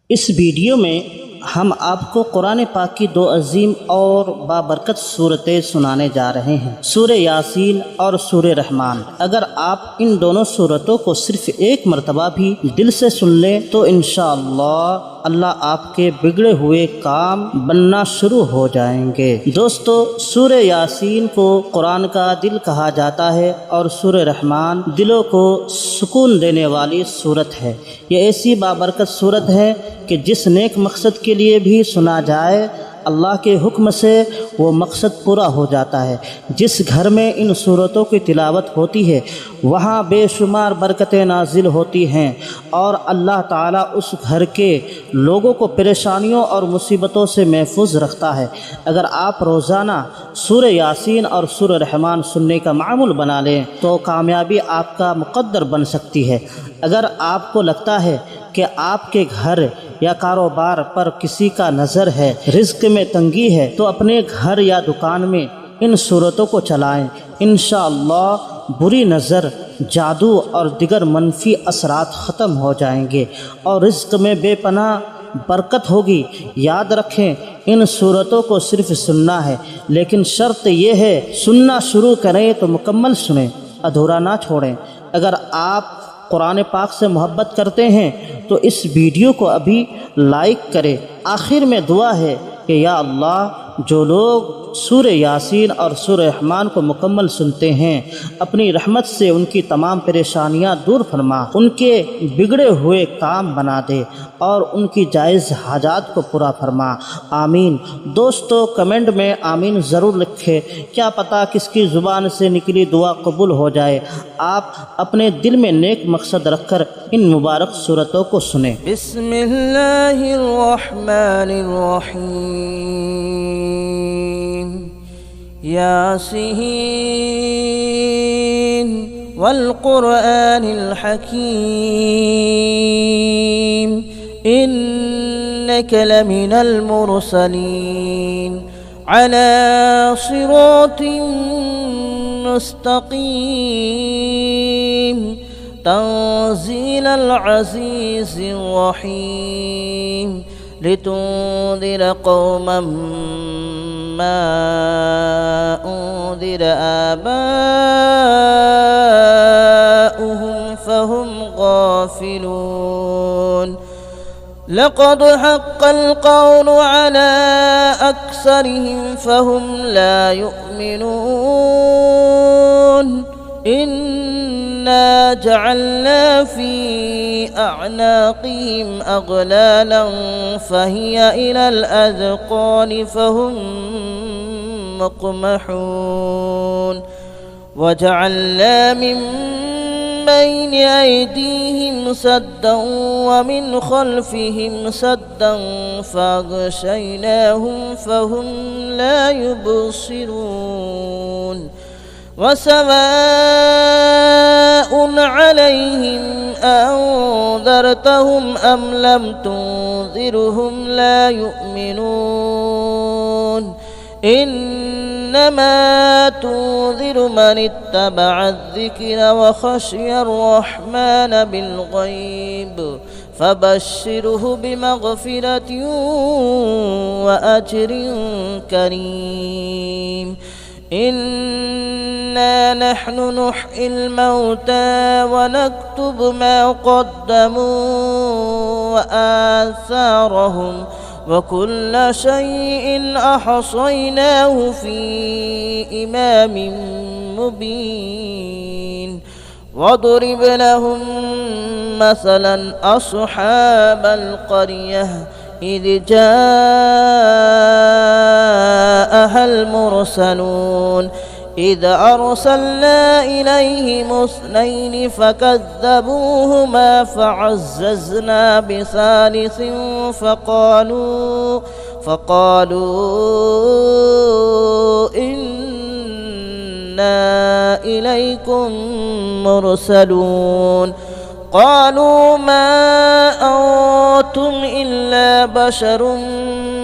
इस वीडियो में हम आपको कुरान पाक की दो अजीम और बाबरकत सूरतें सुनाने जा रहे हैं, सूरह यासीन और सूरह रहमान। अगर आप इन दोनों सूरतों को सिर्फ एक मरतबा भी दिल से सुन लें तो इंशाअल्लाह अल्लाह आपके बिगड़े हुए काम बनना शुरू हो जाएंगे। दोस्तों, सूरह यासीन को कुरान का दिल कहा जाता है और सूरह रहमान दिलों को सुकून देने वाली सूरत है। ये ऐसी बाबरकत सूरत है कि जिस नेक मकसद के लिए भी सुना जाए अल्लाह के हुक्म से वो मकसद पूरा हो जाता है। जिस घर में इन सूरतों की तिलावत होती है वहाँ बेशुमार बरकतें नाजिल होती हैं और अल्लाह ताला उस घर के लोगों को परेशानियों और मुसीबतों से महफूज रखता है। अगर आप रोज़ाना सूरह यासीन और सूरह रहमान सुनने का मामूल बना लें तो कामयाबी आपका मुक़द्दर बन सकती है। अगर आपको लगता है कि आपके घर या कारोबार पर किसी का नज़र है, रिज़्क़ में तंगी है, तो अपने घर या दुकान में इन सूरतों को चलाएं। इंशाअल्लाह बुरी नज़र, जादू और दिगर मनफी असरात ख़त्म हो जाएंगे और रिज़्क़ में बेपनाह बरकत होगी। याद रखें, इन सूरतों को सिर्फ सुनना है, लेकिन शर्त यह है सुनना शुरू करें तो मुकम्मल सुनें, अधूरा ना छोड़ें। अगर आप कुरान पाक से मोहब्बत करते हैं तो इस वीडियो को अभी लाइक करें। आखिर में दुआ है कि या अल्लाह, जो लोग सूरह यासीन और सूरह रहमान को मुकम्मल सुनते हैं अपनी रहमत से उनकी तमाम परेशानियां दूर फरमा, उनके बिगड़े हुए काम बना दे और उनकी जायज़ हाजात को पूरा फरमा। आमीन। दोस्तों, कमेंट में आमीन ज़रूर लिखें, क्या पता किसकी ज़ुबान से निकली दुआ कबूल हो जाए। आप अपने दिल में नेक मकसद रखकर इन मुबारक सूरतों को सुने। बिस्मिल्लाहिर्रहमानिर्रहीम। यासीन वल क़ुरआनिल हकीम इन्नका लमिनल मुरसलीन अला सिरातिन मुस्तक़ीम तंज़ीलल अज़ीज़िर रहीम लितुंज़िर क़ौमन मा उन्ज़िर आबाउहुम फहुम गाफ़िलून। लक़द हक़्क़ल क़ौलु अला अक्सरिहिम फहुम ला युमिनून। इन्ना जअलना फ़ी अअनाक़िहिम अग़लालन फ़हिय इलल अज़क़ानि फ़हुम मुक़महून। वजअलना मिन बैन अयदीहिम सद्दन वमिन ख़ल्फ़िहिम सद्दन फ़अग़शयनाहुम फ़हुम ला युबसिरून। वसवाउन अलैहिम अअंज़रतहुम अम लम तुंज़िरहुम ला युमिनून। इन्नमा तुंज़िरु मन इत्तबअ अज़्ज़िक्र व ख़शिय अर्रहमान बिल्ग़ैब फ़बश्शिरहु बिमग़फ़िरतिन व अज्रिन करीम। इन्ना नहनु नुह्यिल मौता व नक्तुब मा क़द्दमू व आसारहुम व कुल्ल शैइन अहसयनाहु फ़ी इमामिन मुबीन। वضرب लहुम मसलन अस्हाबल क़रियह إذ جاءها المرسلون إذ أرسلنا إليهم اثنين فكذبوهما فعززنا بثالث فقالوا إنا إليكم مرسلون قالوا ما أنتم إلا بشر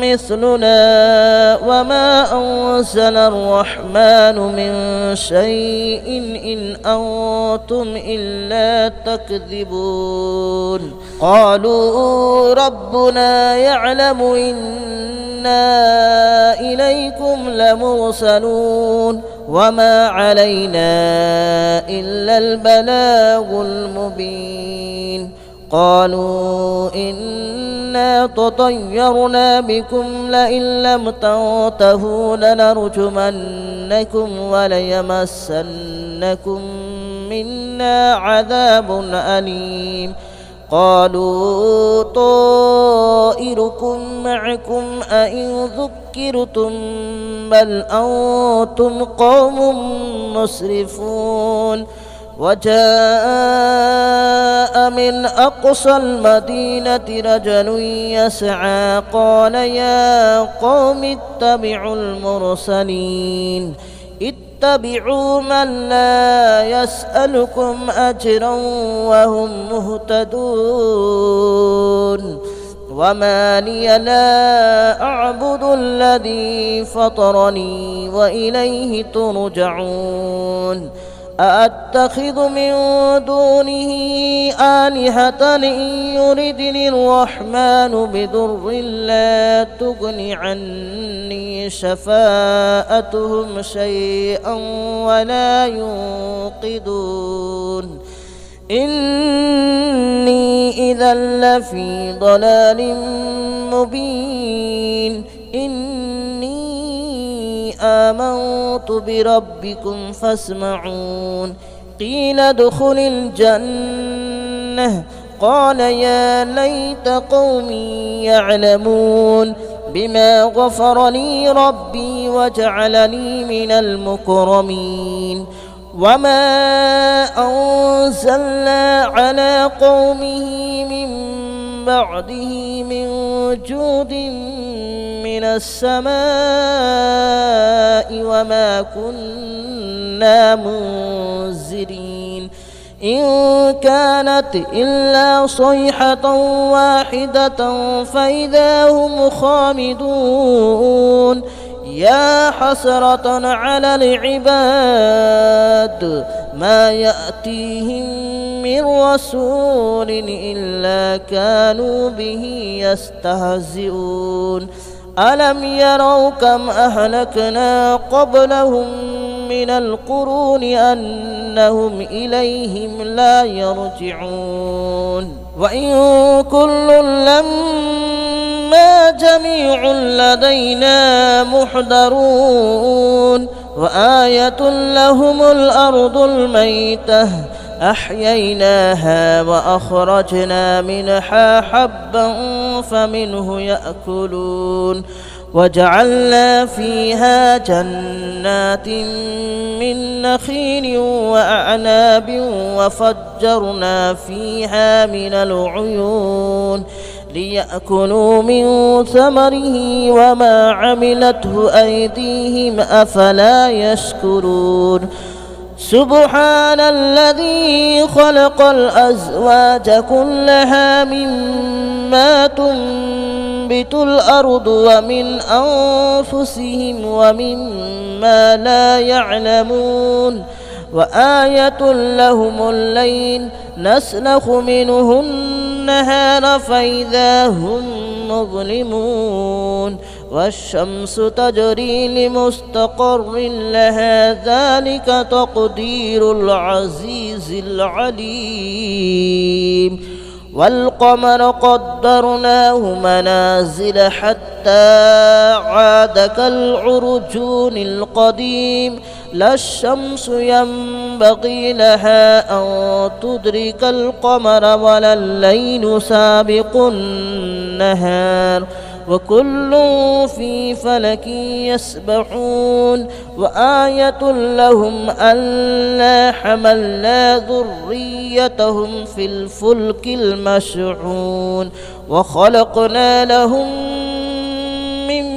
مثلنا وما أنزل الرحمن من شيء إن أنتم إلا تكذبون قالوا ربنا يعلم إنا إليكم لمرسلون وما علينا إلا البلاغ المبين قالوا إنا تطيرنا بكم لئن لم تنتهوا لنرجمنكم وليمسنكم منا عذاب أليم قالوا طائركم معكم أئن ذكرتم بل أنتم قوم مسرفون وجاء من أقصى المدينة رجل يسعى قال يا قوم اتبعوا المرسلين اتبعوا من لا يسألكم أجرا وهم مهتدون وما لي لا أعبد الذي فطرني وإليه ترجعون أأتخذ من دونه آلهة إن يردني الرحمن بضر لا تغن عني شفاءتهم شيئا ولا ينقذون إني إذا لفي ضلال مبين إني آمنت بربكم فاسمعون قيل ادخل الجنة قال يا ليت قومي يعلمون بما غفر لي ربي وجعلني من المكرمين وما أنزلنا على قومه من بعده من جود من السماء وما كنا منزلين إن كانت إلا صيحة واحدة فإذا هم خامدون يا حسرة على العباد ما يأتيهم من رسول إلا كانوا به يستهزئون ألم يروا كم أهلكنا قبلهم من القرون أنهم إليهم لا يرجعون وإن كل لما جميع لدينا محضرون وآية لهم الأرض الميتة أحييناها وأخرجنا منها حبا فمنه يأكلون وجعلنا فيها جنات من نخيل وأعناب وفجرنا فيها من العيون ليأكلوا من ثمره وما عملته أيديهم أفلا يشكرون سبحان الذي خلق الأزواج كلها مما تنبت الأرض ومن أنفسهم ومما لا يعلمون وآية لهم الليل نسلخ منه النهار فإذا هم مظلمون والشمس تجري لمستقر لها ذلك تقدير العزيز العليم والقمر قدرناه منازل حتى عاد كالعرجون القديم لا الشمس ينبغي لها أن تدرك القمر ولا الليل سابق النهار وكل في فلك يسبحون وآية لهم ألا حملنا ذريتهم في الفلك المشحون وخلقنا لهم من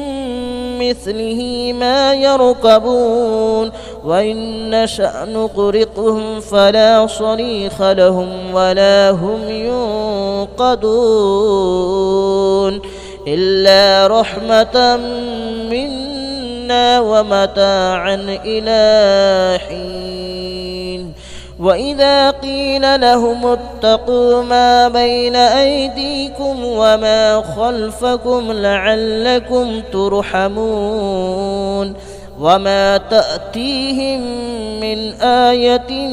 مثله ما يركبون وإن نشأ نغرقهم فلا صريخ لهم ولا هم ينقذون إلا رحمة منا ومتاعا إلى حين وإذا قيل لهم اتقوا ما بين أيديكم وما خلفكم لعلكم ترحمون وما تأتيهم من آية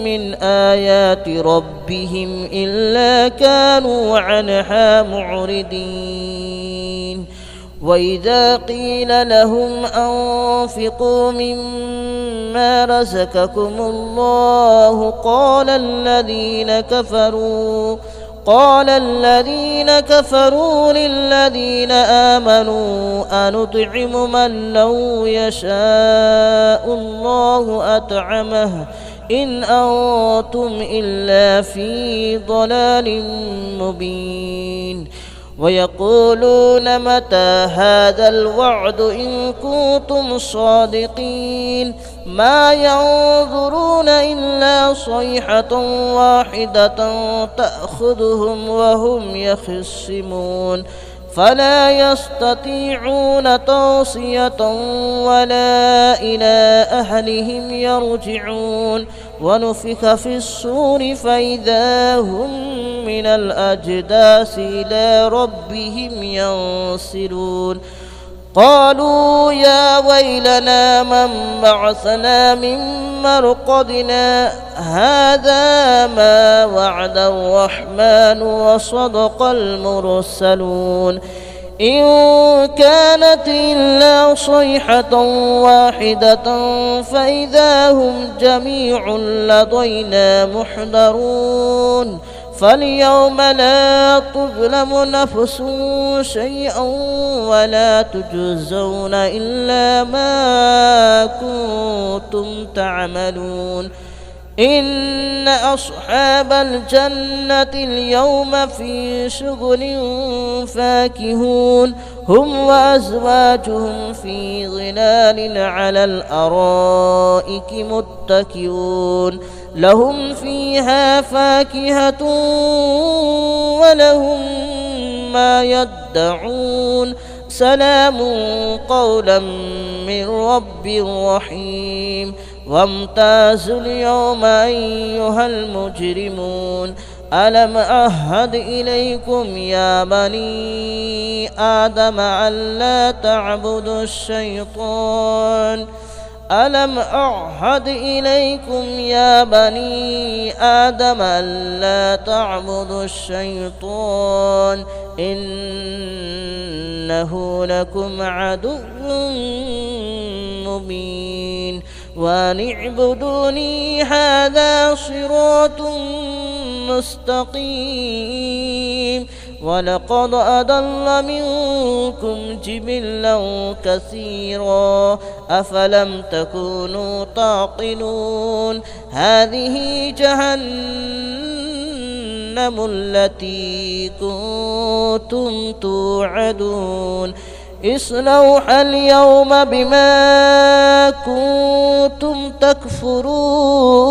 من آيات ربهم إلا كانوا عنها معرضين وإذا قيل لهم أنفقوا مما رزقكم الله قال الذين كفروا للذين آمنوا أنطعم من لو يشاء الله أطعمه إن أنتم إلا في ضلال مبين ويقولون متى هذا الوعد إن كنتم صادقين ما ينظرون إلا صيحة واحدة تأخذهم وهم يخصمون فلا يستطيعون توصية ولا إلى أهلهم يرجعون ونفخ في الصور فإذا هم من الأجداث إلى ربهم ينسلون قالوا يا ويلنا من بعثنا من مرقدنا هذا ما وعد الرحمن وصدق المرسلون إن كانت إلا صيحة واحدة فإذا هم جميع لدينا محضرون فاليوم لا تظلم نفس شيئا ولا تجزون إلا ما كنتم تعملون إن أصحاب الجنة اليوم في شغل فاكهون هم وأزواجهم في ظلال على الأرائك متكئون لهم فيها فاكهة ولهم ما يدعون سلام قولا من رب رحيم وامتازوا اليوم أيها المجرمون ألم أعهد إليكم يا بني آدم ألا تعبدوا الشيطان ألم أعهد إليكم يا بني آدم ألا تعبدوا الشيطان إنه لكم عدو مبين وأن اعبدوني هذا صراط مستقيم ولقد أضل منكم جبلا كثيرا أفلم تكونوا تعقلون هذه جهنم التي كنتم توعدون اصلوها اليوم بما كنتم تكفرون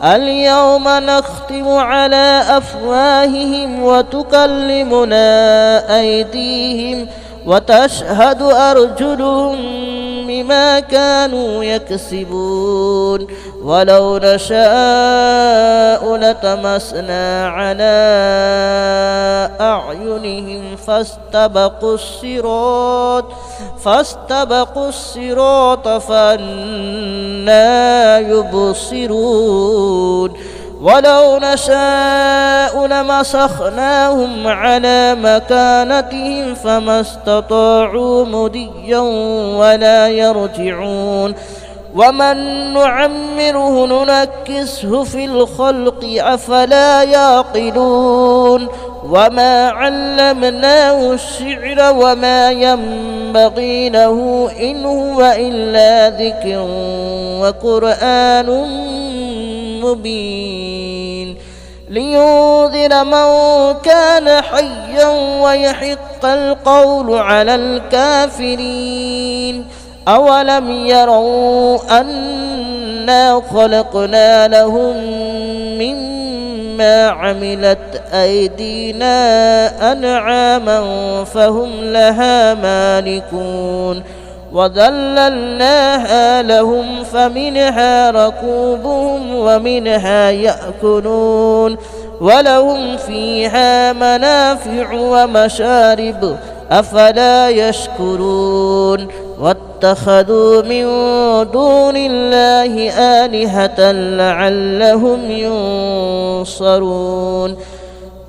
اليوم نختم على أفواههم وتكلمنا أيديهم وتشهد أرجلهم بما كانوا يكسبون ولو نشاء لطمسنا على أعينهم فاستبقوا الصراط فأنى يبصرون ولو نشاء لمسخناهم على مكانتهم فما استطاعوا مضيا ولا يرجعون ومن نعمره ننكسه في الخلق أفلا يعقلون وما علمناه الشعر وما ينبغي له إن هو إلا ذكر وقرآن مبين لينذر من كان حيا ويحق القول على الكافرين أولم يروا أنا خلقنا لهم مما عملت أيدينا أنعاما فهم لها مالكون وذللناها لهم فمنها ركوبهم ومنها يأكلون ولهم فيها منافع ومشارب أفلا يشكرون واتخذوا من دون الله آلهة لعلهم ينصرون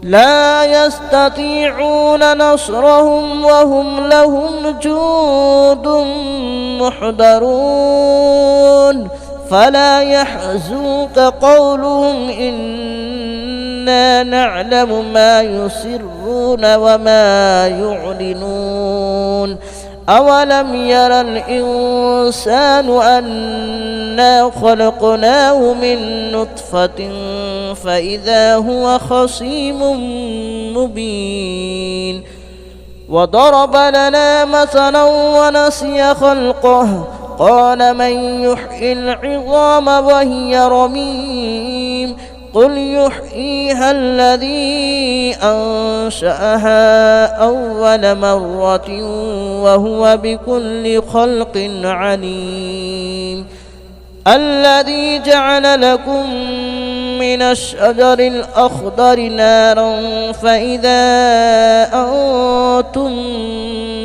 لا يستطيعون نصرهم وهم لهم جند محضرون فلا يحزنك قولهم إنا نعلم ما يسرون وما يعلنون أولم ير الإنسان أنا خلقناه من نطفة فإذا هو خصيم مبين وضرب لنا مثلا ونسي خلقه قال من يحيي العظام وهي رميم قل يحييها الذي أنشأها أول مرة وهو بكل خلق عليم الذي جعل لكم من الشجر الأخضر نارا فإذا أنتم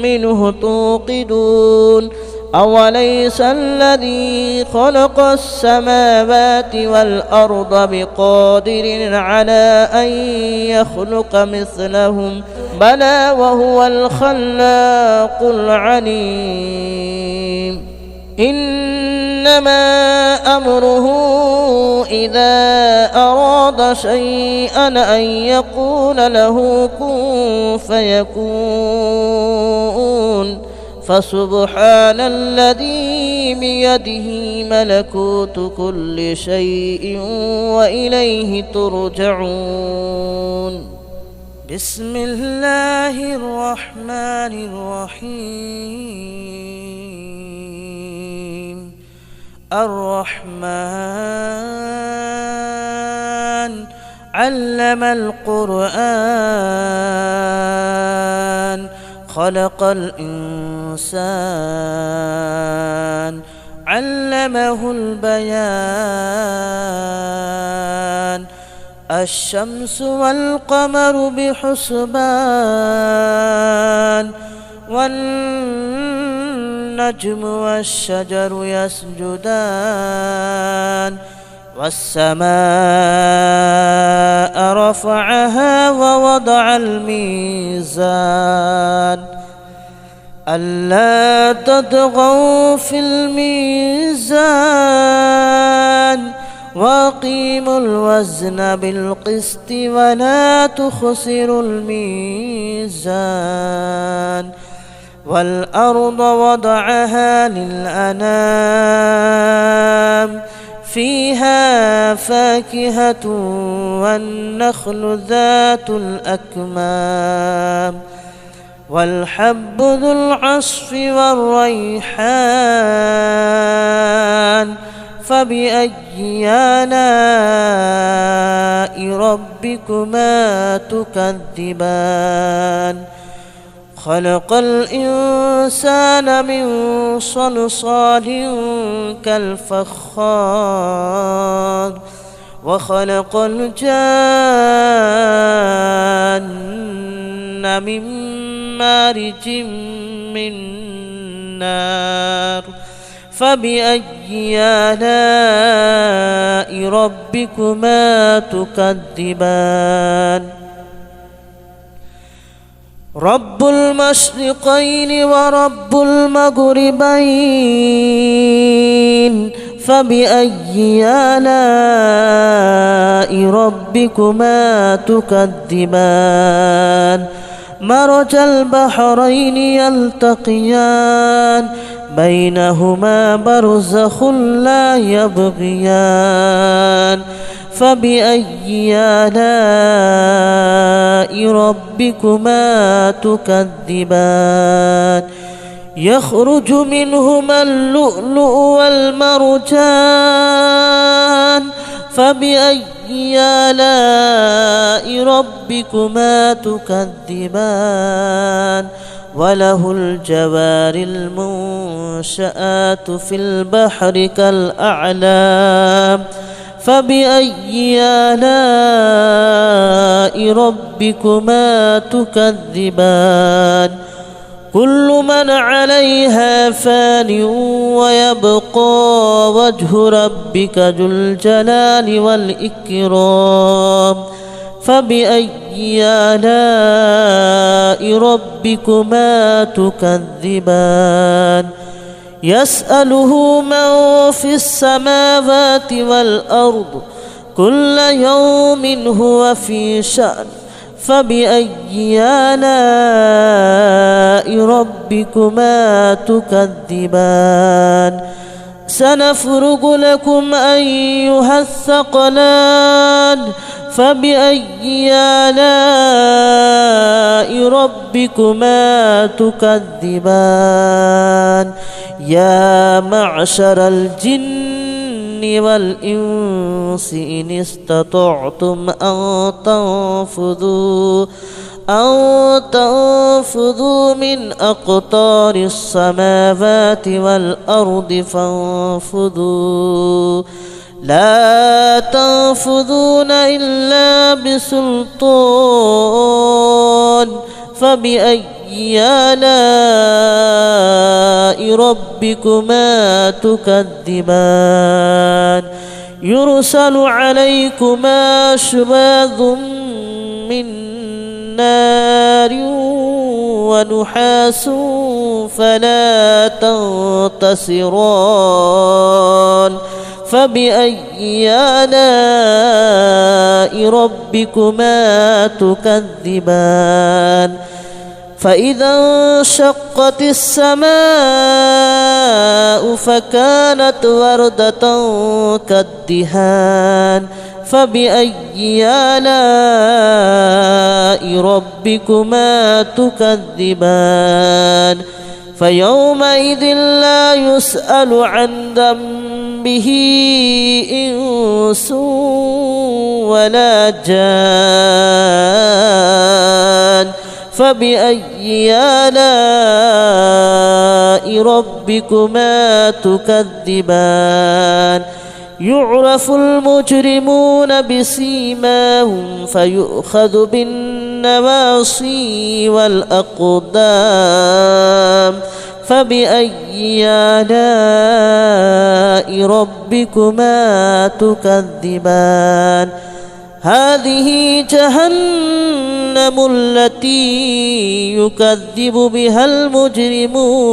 منه توقدون أوليس الذي خلق السماوات والأرض بقادر على أن يخلق مثلهم بلى وهو الخلاق العليم إنما أمره إذا أراد شيئا أن يقول له كن فيكون فسبحان الذي بيده ملكوت كل شيء وإليه ترجعون بسم الله الرحمن الرحيم الرحمن علم القرآن خلق الإنسان علمه البيان الشمس والقمر بحسبان والنجم والشجر يسجدان والسماء رفعها ووضع الميزان ألا تطغوا في الميزان وأقيموا الوزن بالقسط ولا تخسروا الميزان والأرض وضعها للأنام فيها فاكهة والنخل ذات الأكمام والحب ذو العصف والريحان فبأي آلاء ربكما تكذبان خلق الإنسان من صلصال كالفخار وخلق الجان من مارج من نار فبأي آلاء ربكما تكذبان رب المشرقين ورب المغربين فبأي آلاء ربكما تكذبان مرج البحرين يلتقيان بينهما برزخ لا يبغيان فبأي آلاء ربكما تكذبان يخرج منهما اللؤلؤ والمرجان فبأي آلاء ربكما تكذبان وله الجوار المنشآت في البحر كالأعلام فبأي آلاء ربكما تكذبان كل من عليها فان ويبقى وجه ربك ذو الجلال والإكرام فبأي آلاء ربكما تكذبان يسأله من في السماوات والأرض كل يوم هو في شأن فبأي آلاء ربكما تكذبان سنفرغ لكم أيها الثقلان فبأي آلاء ربكما تكذبان يا معشر الجن والإنس إن استطعتم أن تنفذوا من أقطار السماوات والأرض فانفذوا لا تنفذون إلا بسلطان فبأي آلاء ربكما تكذبان يرسل عليكما شواظ من نار ونحاس فلا تنتصران فبأي آلاء ربكما تكذبان فإذا انشقت السماء فكانت وردة كالدهان فبأي آلاء ربكما تكذبان فيومئذ لا يسأل عن ذنبه إنس ولا جان فبأي آلاء ربكما تكذبان يعرف المجرمون بسيماهم فيؤخذ بالنواصي والأقدام فبأي آلاء ربكما تكذبان هذه جهنم التي يكذب بها المجرمون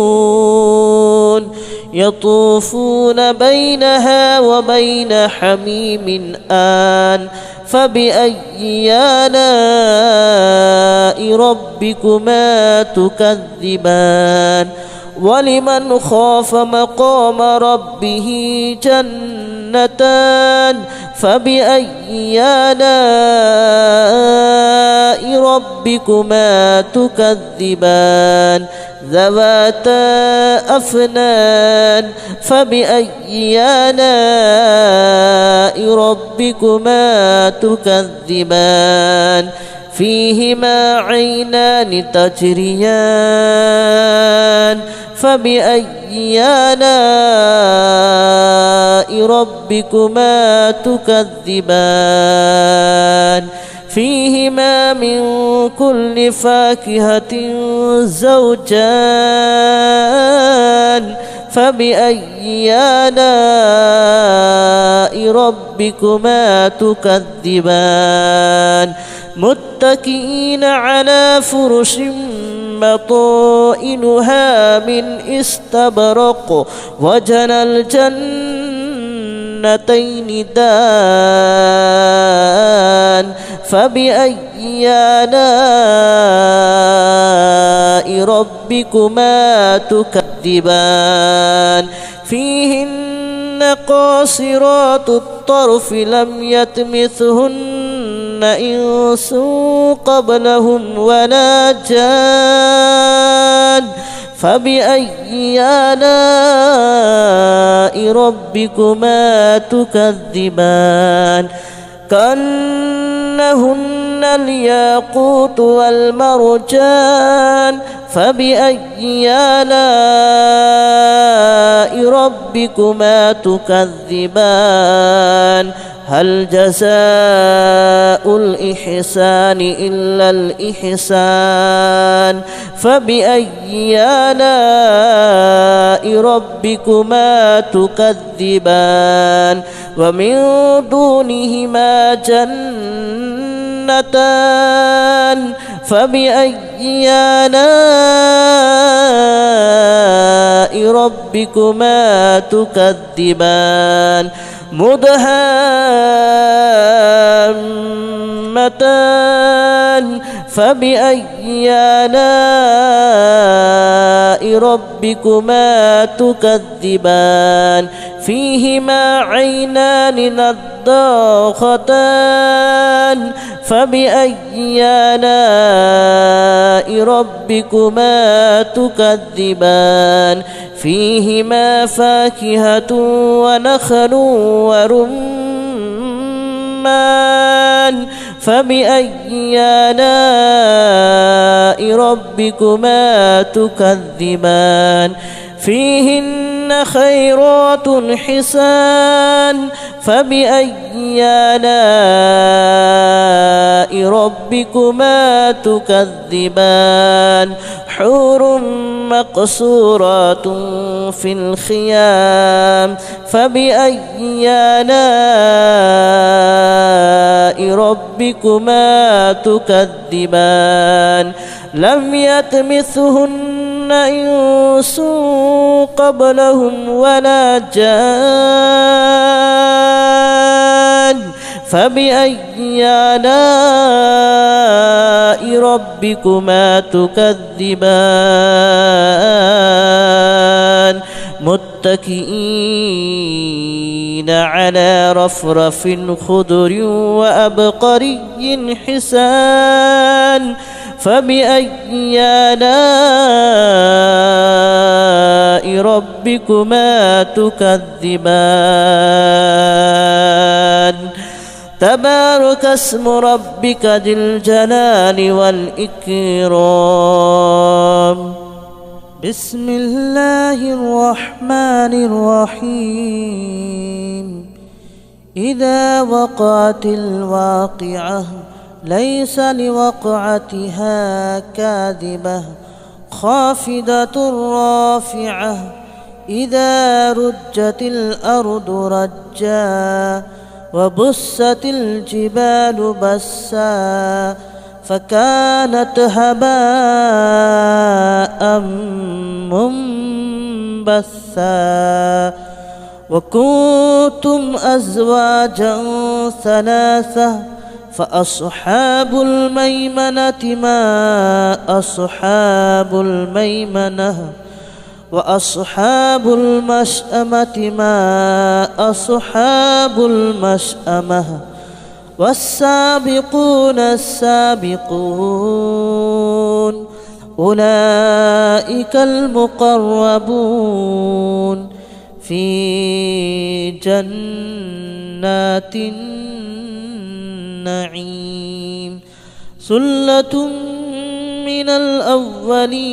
يطوفون بينها وبين حميم آن فبأي آلاء ربكما تكذبان ولمن خاف مقام ربه جنتان فبأي آلاء ربكما تكذبان ذواتا أفنان فبأي آلاء ربكما تكذبان فيهما عينان تجريان فبأي آلاء ربكما تكذبان فيهما من كل فاكهة زوجان فبأي آلاء ربكما تكذبان متكئين على فرش بطائنها من استبرق وجنى الجنتين دان فبأي آلاء ربكما تكذبان فيهن قاصرات الطرف لم يطمثهن إنس قبلهم ولا جان فبأي آلاء ربكما تكذبان كأنهن الياقوت والمرجان فبأي آلاء ربكما تكذبان هل جزاء الإحسان إلا الإحسان فبأي آلاء ربكما تكذبان ومن دونهما جنتان فبأي آلاء ربكما تكذبان مدهامتان فبأي آلاء ربكما تكذبان فيهما عينان نضاختان فبأي آلاء ربكما تكذبان فيهما فاكهة ونخل ورمان فبأي آلاء ربكما تكذبان فيهن خيرات حسان فبأي آلاء ربكما تكذبان حور مقصورات في الخيام فبأي آلاء ربكما تكذبان لم يطمثهن إنس قبلهم ولا جان فبأي آلاء ربكما تكذبان متكئين على رفرف خضر وأبقري حسان فبأي آلاء ربكما تكذبان تبارك اسم ربك ذي الجلال والإكرام بسم الله الرحمن الرحيم إذا وقعت الواقعة ليس لوقعتها كاذبة خافضة رافعة إذا رجت الأرض رجا وبست الجبال بسا فكانت هباء منبثا وكنتم أزواجا ثلاثة فأصحاب الميمنة ما أصحاب الميمنة وأصحاب المشأمة ما أصحاب المشأمة والسابقون السابقون أولئك المقربون في جنات النعيم ثلة من الأولين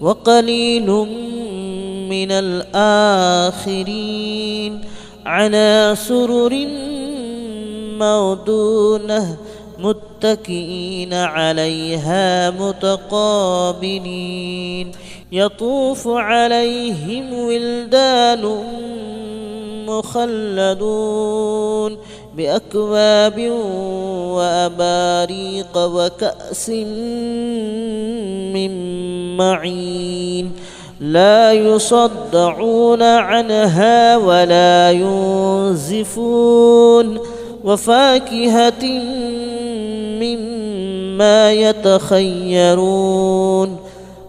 وقليل من الآخرين على سرر موضونة متكئين عليها متقابلين يطوف عليهم ولدان مخلدون بأكواب وأباريق وكأس من معين لا يصدعون عنها ولا ينزفون وفاكهة مما يتخيرون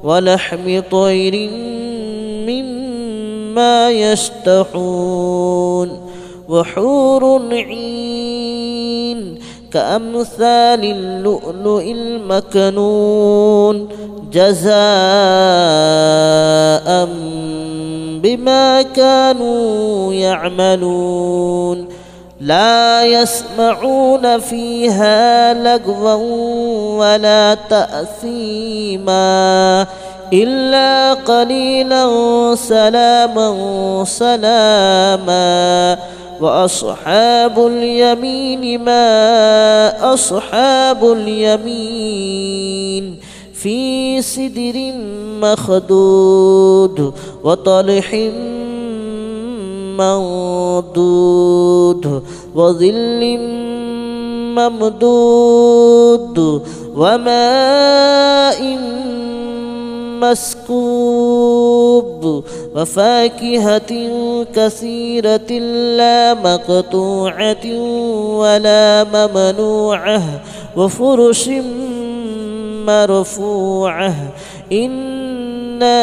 ولحم طير مما يشتهون وحور عين كأمثال اللؤلؤ المكنون جزاء بما كانوا يعملون لا يسمعون فيها لغوا ولا تأثيما إلا قليلا سلاما سلاما وأصحاب اليمين ما أصحاب اليمين في سدر مخدود وطلح منضود وظل ممدود وماء مسكوب وفاكهة كثيرة لا مقطوعة ولا ممنوعة وفرش مرفوعة إنا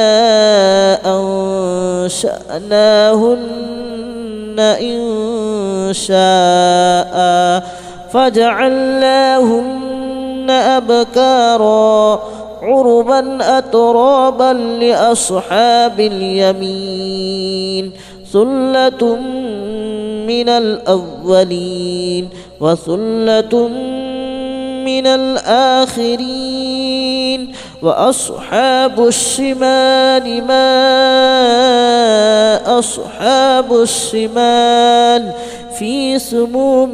أنشأناهن إن شاء فجعلناهن أبكارا عربا أترابا لأصحاب اليمين ثلة من الأولين وثلة من الآخرين وأصحاب الشمال ما أصحاب الشمال في سموم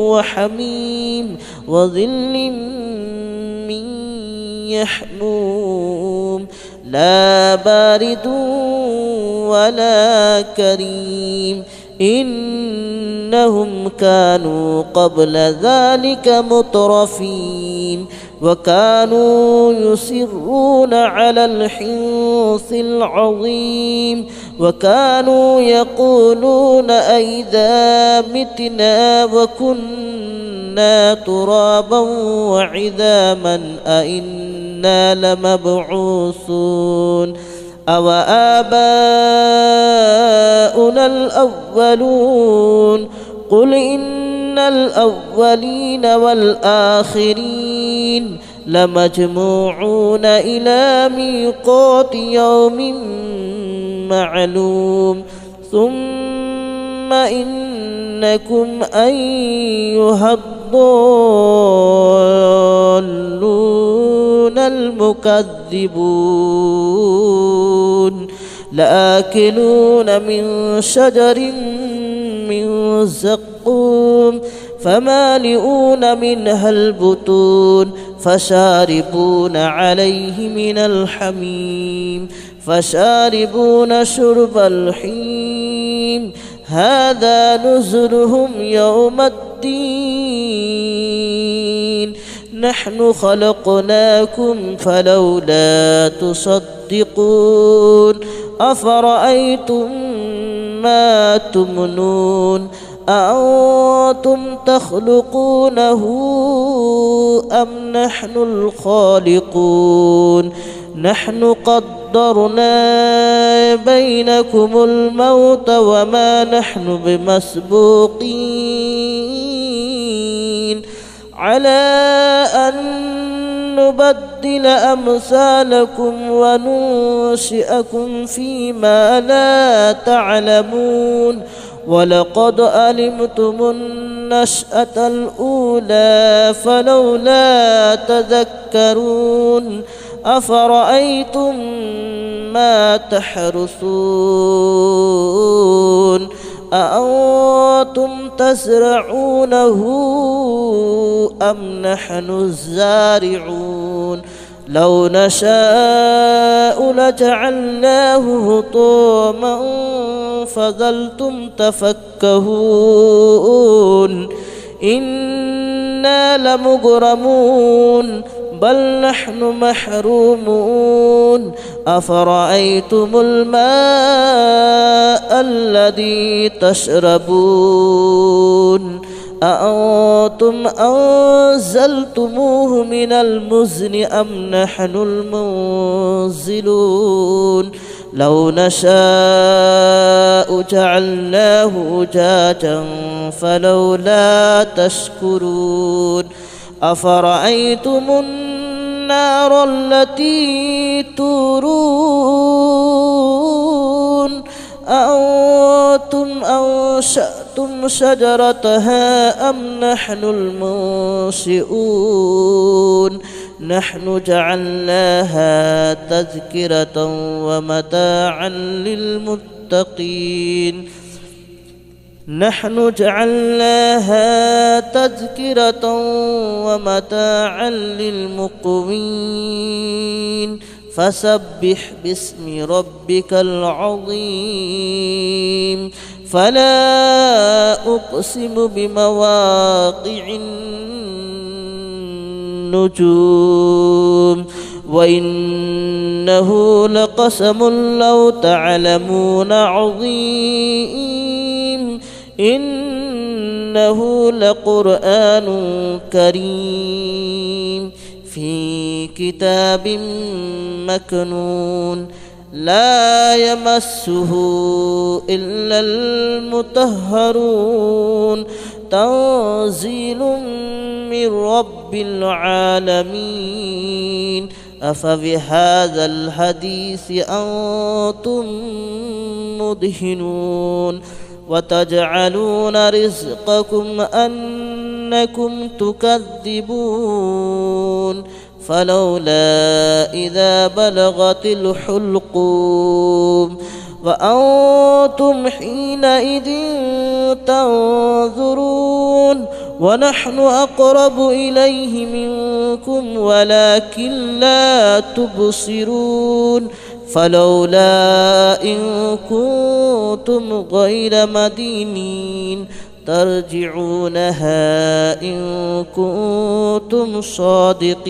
وحميم وظل من يحموم لا بارد ولا كريم إنهم كانوا قبل ذلك مترفين وكانوا يصرون على الحنث العظيم وكانوا يقولون أئذا متنا وكنا ترابا وعظاما أئنا لمبعوثون أو آباؤنا الأولون قل إن الأولين والآخرين لمجموعون إلى ميقات يوم معلوم ثم إنكم أيها الضالون المكذبون لآكلون من شجر من زقوم فمالئون منها البطون فشاربون عليه من الحميم فشاربون شرب الحميم هذا نزلهم يوم الدين نحن خلقناكم فلولا تصدقون أفرأيتم ما تمنون أأنتم تخلقونه أم نحن الخالقون نحن قدرنا بينكم الموت وما نحن بمسبوقين على أن نبدل أمثالكم وننشئكم فيما لا تعلمون ولقد علمتم النشأة الأولى فلولا تذكرون أفرأيتم ما تحرثون أأنتم تزرعونه أم نحن الزارعون لو نشاء لجعلناه هطاما فظلتم تفكهون إنا لمغرمون بل نحن محرومون أفرأيتم الماء الذي تشربون أأنتم أنزلتموه من المزن أم نحن المنزلون لو نشاء جعلناه أجاجا فلولا تشكرون أفرأيتم النار التي تورون أأنتم أنشأتم شجرتها أم نحن المنشئون نحن جعلناها تذكرة ومتاعا للمتقين نحن جعلناها تذكرة ومتاعا للمقوين فسبح باسم ربك العظيم فلا أقسم بمواقع النجوم وإنه لقسم لو تعلمون عظيم إنه لقرآن كريم في كتاب مكنون لا يمسه إلا المطهرون تنزيل من رب العالمين أفبهذا الحديث أنتم مدهنون وتجعلون رزقكم أنكم تكذبون فلولا إذا بلغت الحلقوم وأنتم حينئذ تنظرون ونحن أقرب إليه منكم ولكن لا تبصرون فلولا إن كنتم غير مدينين ترجعونها إن كنتم صادقين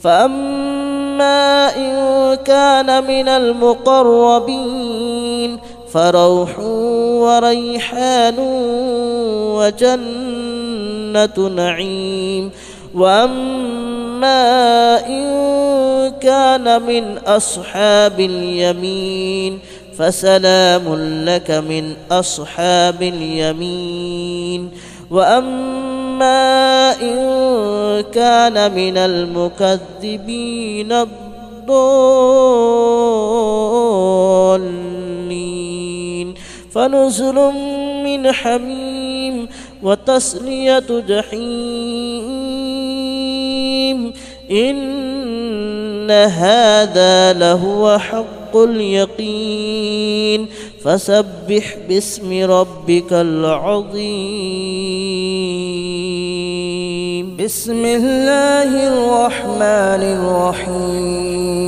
فأما إن كان من المقربين فروح وريحان وجنة نعيم وأما إن كان من أصحاب اليمين فسلام لك من أصحاب اليمين وأما إن كان من المكذبين الضالين فنزل من حميم وتصلية جحيم إن هذا لهو حق اليقين فسبح باسم ربك العظيم بسم الله الرحمن الرحيم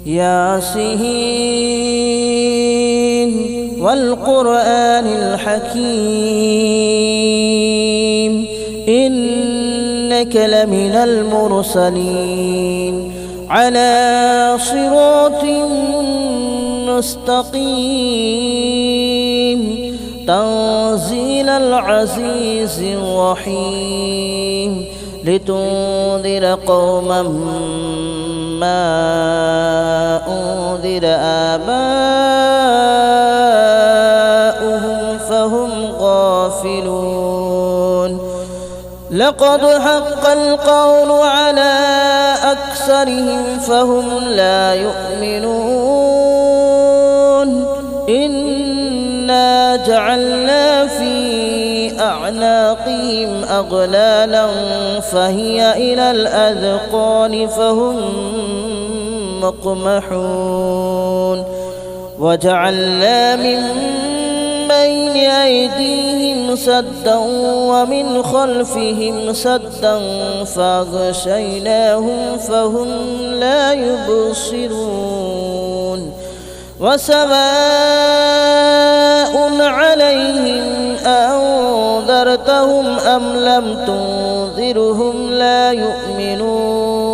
ياسين والقرآن الحكيم إنك لمن المرسلين على صراط مستقيم تنزيل العزيز الرحيم لتنذر قوما ما أنذر آباؤهم فهم غافلون لقد حق القول على أكثرهم فهم لا يؤمنون إنا جعلنا في أعناقهم أغلالا فهي إلى الأذقان فهم مقمحون وجعلنا من بين أيديهم سدا ومن خلفهم سدا فأغشيناهم فهم لا يبصرون وسواء عليهم أنذرتهم أم لم تنذرهم لا يؤمنون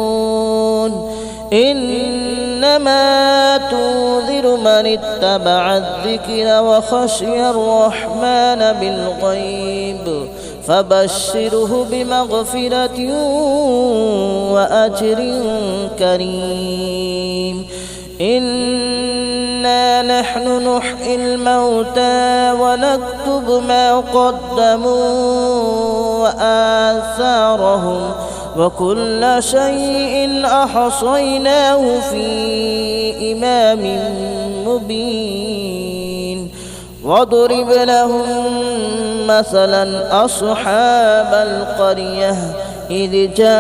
إنما تنذر من اتبع الذكر وخشي الرحمن بالغيب فبشره بمغفرة وأجر كريم. إنا نحن نحيي الموتى ونكتب ما قدموا وآثارهم وكل شيء أحصيناه في إمام مبين. واضرب لهم مثلا أصحاب القرية إذ جاءها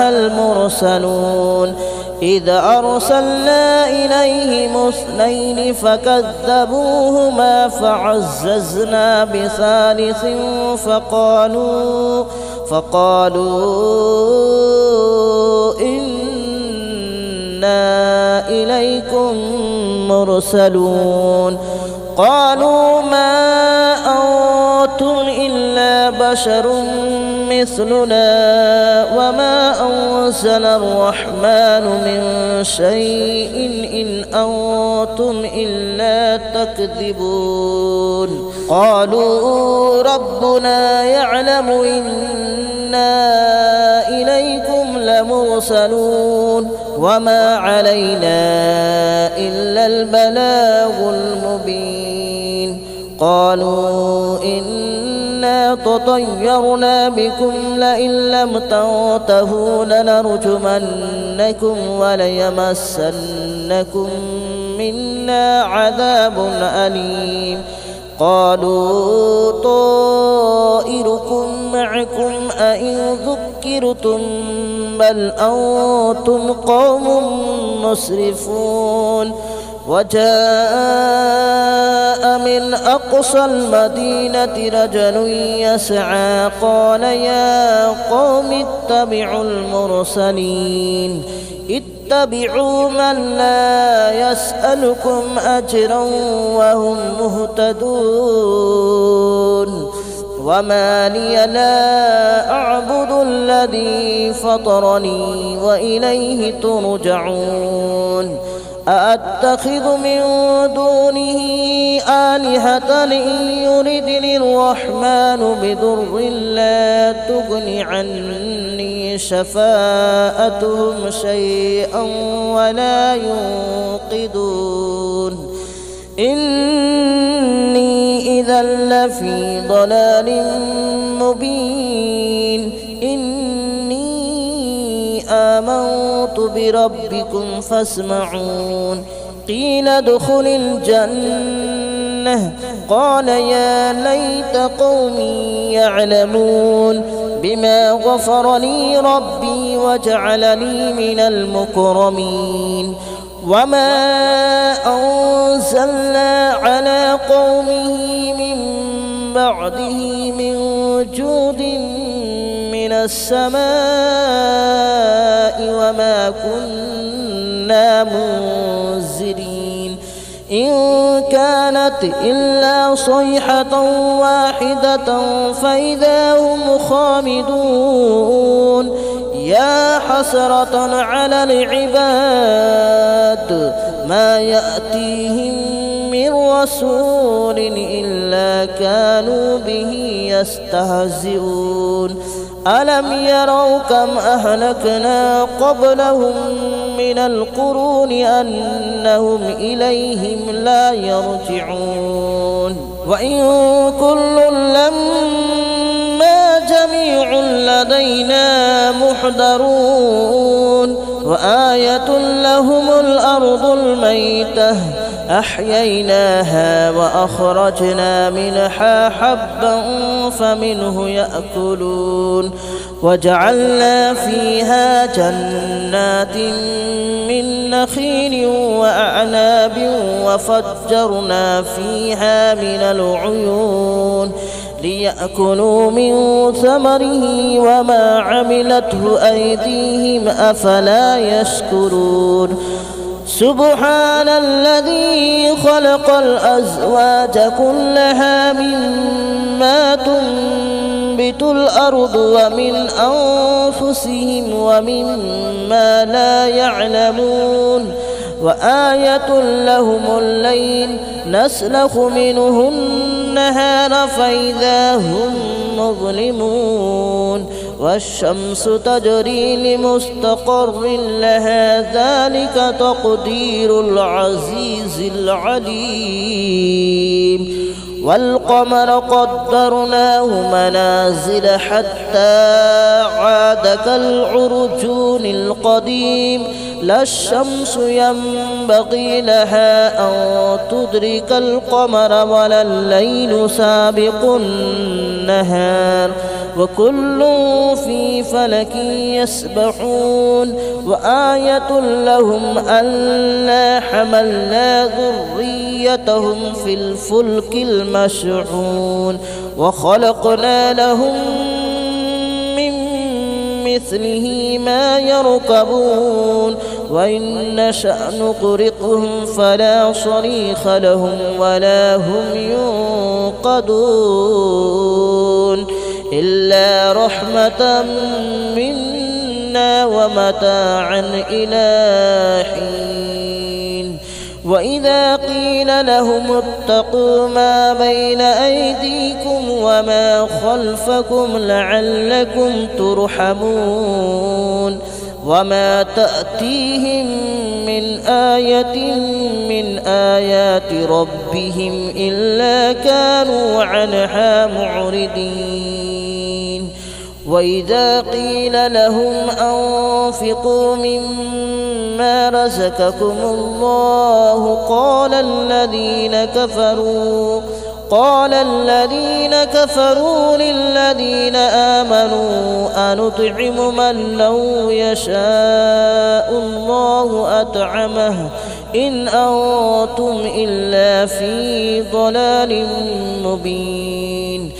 المرسلون إذ أرسلنا إليهم اثنين فكذبوهما فعززنا بثالث فقالوا إنا إليكم مرسلون. قالوا ما أنتم إلا بشر مثلنا وما أنزل الرحمن من شيء إن أنتم إلا تكذبون. قالوا ربنا يعلم إنا إليكم لمرسلون وما علينا إلا البلاغ المبين. قالوا إنا تطيرنا بكم لئن لم تنتهوا لنرجمنكم وليمسنكم منا عذاب أليم. قالوا طائركم معكم أئن ذكرتم بل أنتم قوم مسرفون. وجاء من أقصى المدينة رجل يسعى قال يا قوم اتبعوا المرسلين اتبعوا من لا يسألكم أجرا وهم مهتدون. وما لي لا أعبد الذي فطرني وإليه ترجعون. أأتخذ من دونه آلهة إن يردني الرحمن بضر لا تغن عني شفاءتهم شيئا ولا ينقذون. إني إذا لفي ضلال مبين. آمنت بربكم فاسمعون. قيل ادخل الجنة قال يا ليت قومي يعلمون بما غفر لي ربي وجعلني من المكرمين. وما أنزلنا على قومه من بعده من جود من السماء وما كنا منزلين. إن كانت إلا صيحة واحدة فإذا هم خامدون. يا حسرة على العباد ما يأتيهم من رسول إلا كانوا به يستهزئون. ألم يروا كم أهلكنا قبلهم من القرون أنهم إليهم لا يرجعون. وإن كل لما جميع لدينا محضرون. وآية لهم الأرض الميتة أحييناها وأخرجنا منها حبا فمنه يأكلون. وجعلنا فيها جنات من نخيل وأعناب وفجرنا فيها من العيون ليأكلوا من ثمره وما عملته أيديهم أفلا يشكرون. سبحان الذي خلق الأزواج كلها مما تنبت الأرض ومن أنفسهم ومما لا يعلمون. وآية لهم الليل نسلخ منه النهار فإذا هم مظلمون والشمس تجري لمستقر لها ذلك تقدير العزيز العليم والقمر قدرناه منازل حتى عاد كالعرجون القديم لا الشمس ينبغي لها أن تدرك القمر ولا الليل سابق النهار وكل في فلك يسبحون وآية لهم ألا حملنا ذريتهم في الفلك المشحون وخلقنا لهم من مثله ما يركبون وإن نشأ نغرقهم فلا صريخ لهم ولا هم ينقذون إلا رحمة منا ومتاعا إلى حين وإذا قيل لهم اتقوا ما بين أيديكم وما خلفكم لعلكم ترحمون وما تأتيهم من آية من آيات ربهم إلا كانوا عنها معرضين وإذا قيل لهم أنفقوا مما رزقكم الله قال الذين كفروا للذين آمنوا أنطعم من لو يشاء الله أطعمه إن أنتم إلا في ضلال مبين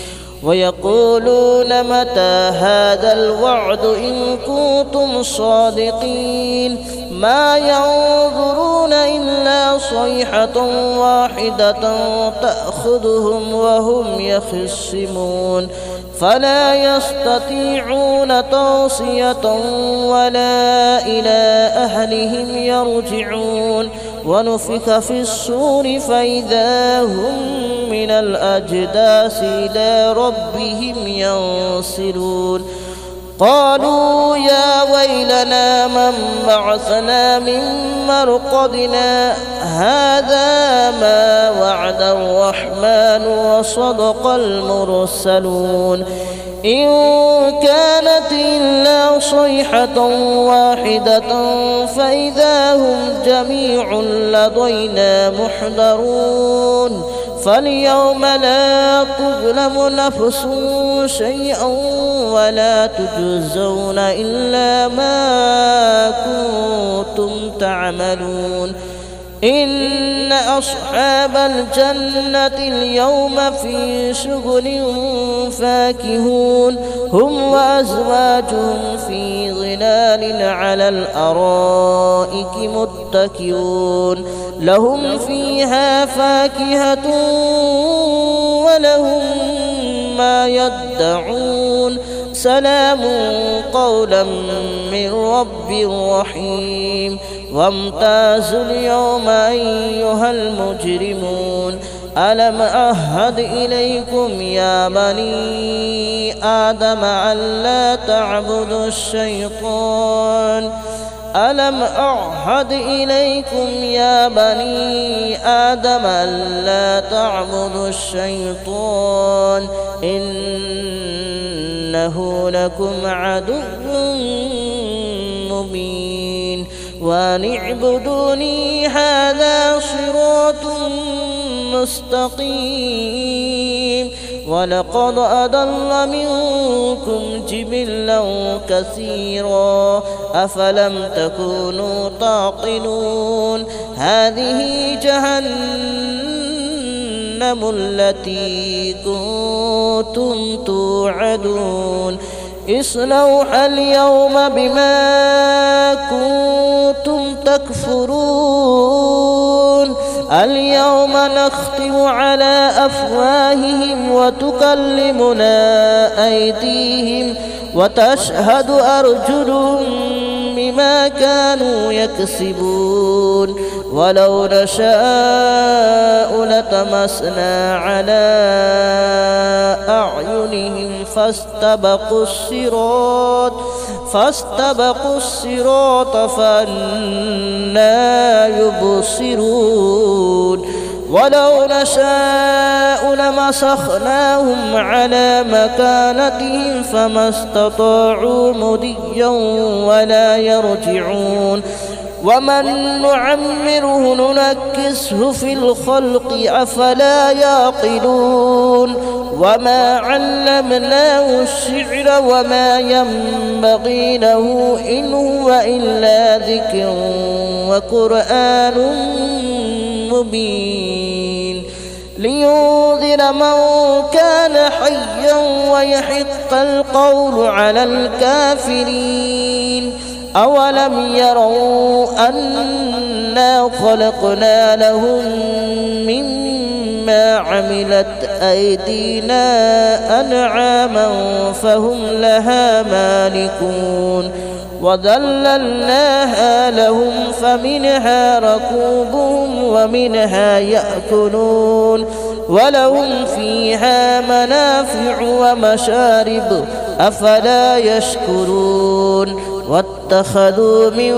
ويقولون متى هذا الوعد إن كنتم صادقين ما ينظرون إلا صيحة واحدة تأخذهم وهم يخصمون فلا يستطيعون توصية ولا إلى أهلهم يرجعون ونفخ في الصور فإذا هم من الأجداث إلى ربهم ينسلون قالوا يا ويلنا من بعثنا من مرقدنا هذا ما وعد الرحمن وصدق المرسلون إن كانت إلا صيحة واحدة فإذا هم جميع لدينا محضرون فاليوم لا تظلم نفس شيئا ولا تجزون إلا ما كنتم تعملون إن أصحاب الجنة اليوم في شغل فاكهون هم وأزواجهم في ظلال على الأرائك متكئون لهم فيها فاكهة ولهم ما يدعون سلام قولا من رب رحيم وامتازوا اليوم أيها المجرمون ألم أعهد إليكم يا بني آدم ألا تعبدوا الشيطان ألم أعهد إليكم يا بني آدم ألا تعبدوا الشيطان إنه لكم عدو مبين وأن اعبدوني هذا صراط مستقيم ولقد أضل منكم جبلا كثيرا أفلم تكونوا تعقلون هذه جهنم التي كنتم توعدون اصلوها اليوم بما كنتم تكفرون اليوم نختم على أفواههم وتكلمنا أيديهم وتشهد أرجلهم بما كانوا يكسبون ولو نشاء لطمسنا على أعينهم فاستبقوا الصراط فأنى يبصرون ولو نشاء لمسخناهم على مكانتهم فما استطاعوا مضيا ولا يرجعون ومن نعمره ننكسه في الخلق أفلا يعقلون وما علمناه الشعر وما ينبغي له إن هو إلا ذكر وقرآن مبين لينذر من كان حيا ويحق القول على الكافرين أولم يروا أنا خلقنا لهم مما عملت أيدينا أنعاما فهم لها مالكون وذللناها لهم فمنها ركوبهم ومنها يأكلون ولهم فيها منافع ومشارب أفلا يشكرون واتخذوا من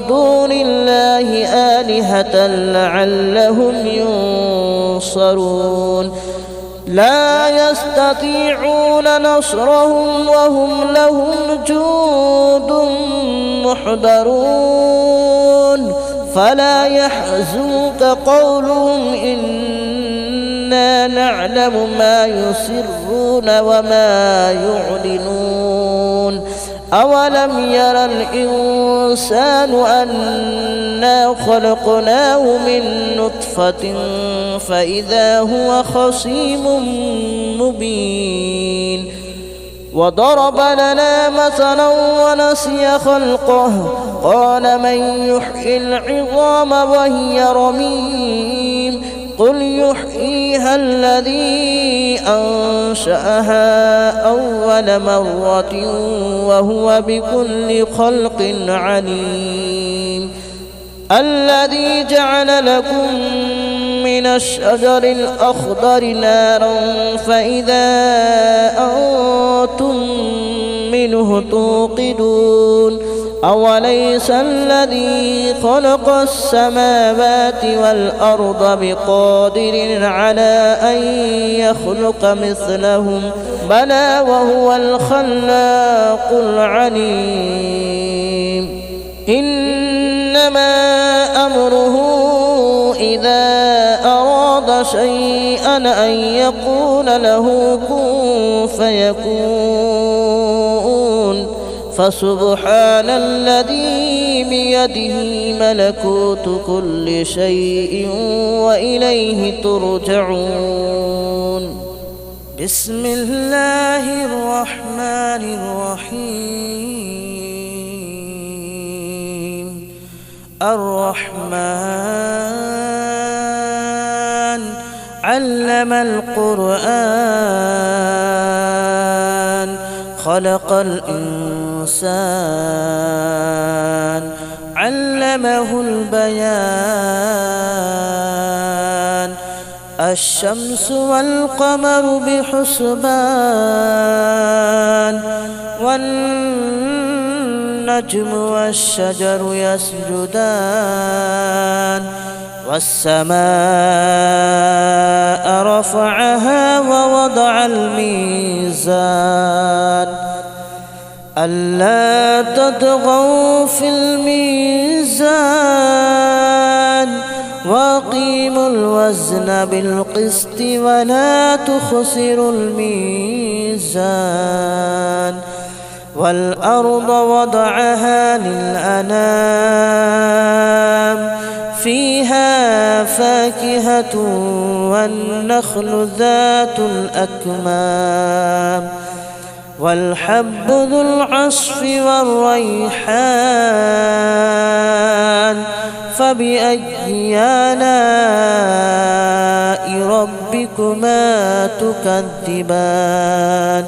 دون الله آلهة لعلهم ينصرون لا يستطيعون نصرهم وهم لهم جند محضرون فلا يحزنك قولهم إنا نعلم ما يسرون وما يعلنون أولم ير الإنسان أنا خلقناه من نطفة فإذا هو خصيم مبين وضرب لنا مثلا ونسي خلقه قال من يحيي العظام وهي رميم قل يحييها الذي أنشأها أول مرة وهو بكل خلق عليم الذي جعل لكم من الشجر الأخضر نارا فإذا أنتم منه توقدون أوليس الذي خلق السماوات والأرض بقادر على أن يخلق مثلهم بلى وهو الخلاق العليم إنما أمره إذا أراد شيئا أن يقول له كن فيكون فسبحان الذي بيده ملكوت كل شيء وإليه ترجعون بسم الله الرحمن الرحيم الرحمن علم القرآن خلق الإنسان علمه البيان الشمس والقمر بحسبان والنجم والشجر يسجدان والسماء رفعها ووضع الميزان ألا تطغوا في الميزان وأقيموا الوزن بالقسط ولا تخسروا الميزان والأرض وضعها للأنام فيها فاكهة والنخل ذات الأكمام والحب ذو العصف والريحان فبأي آلاء ربكما تكذبان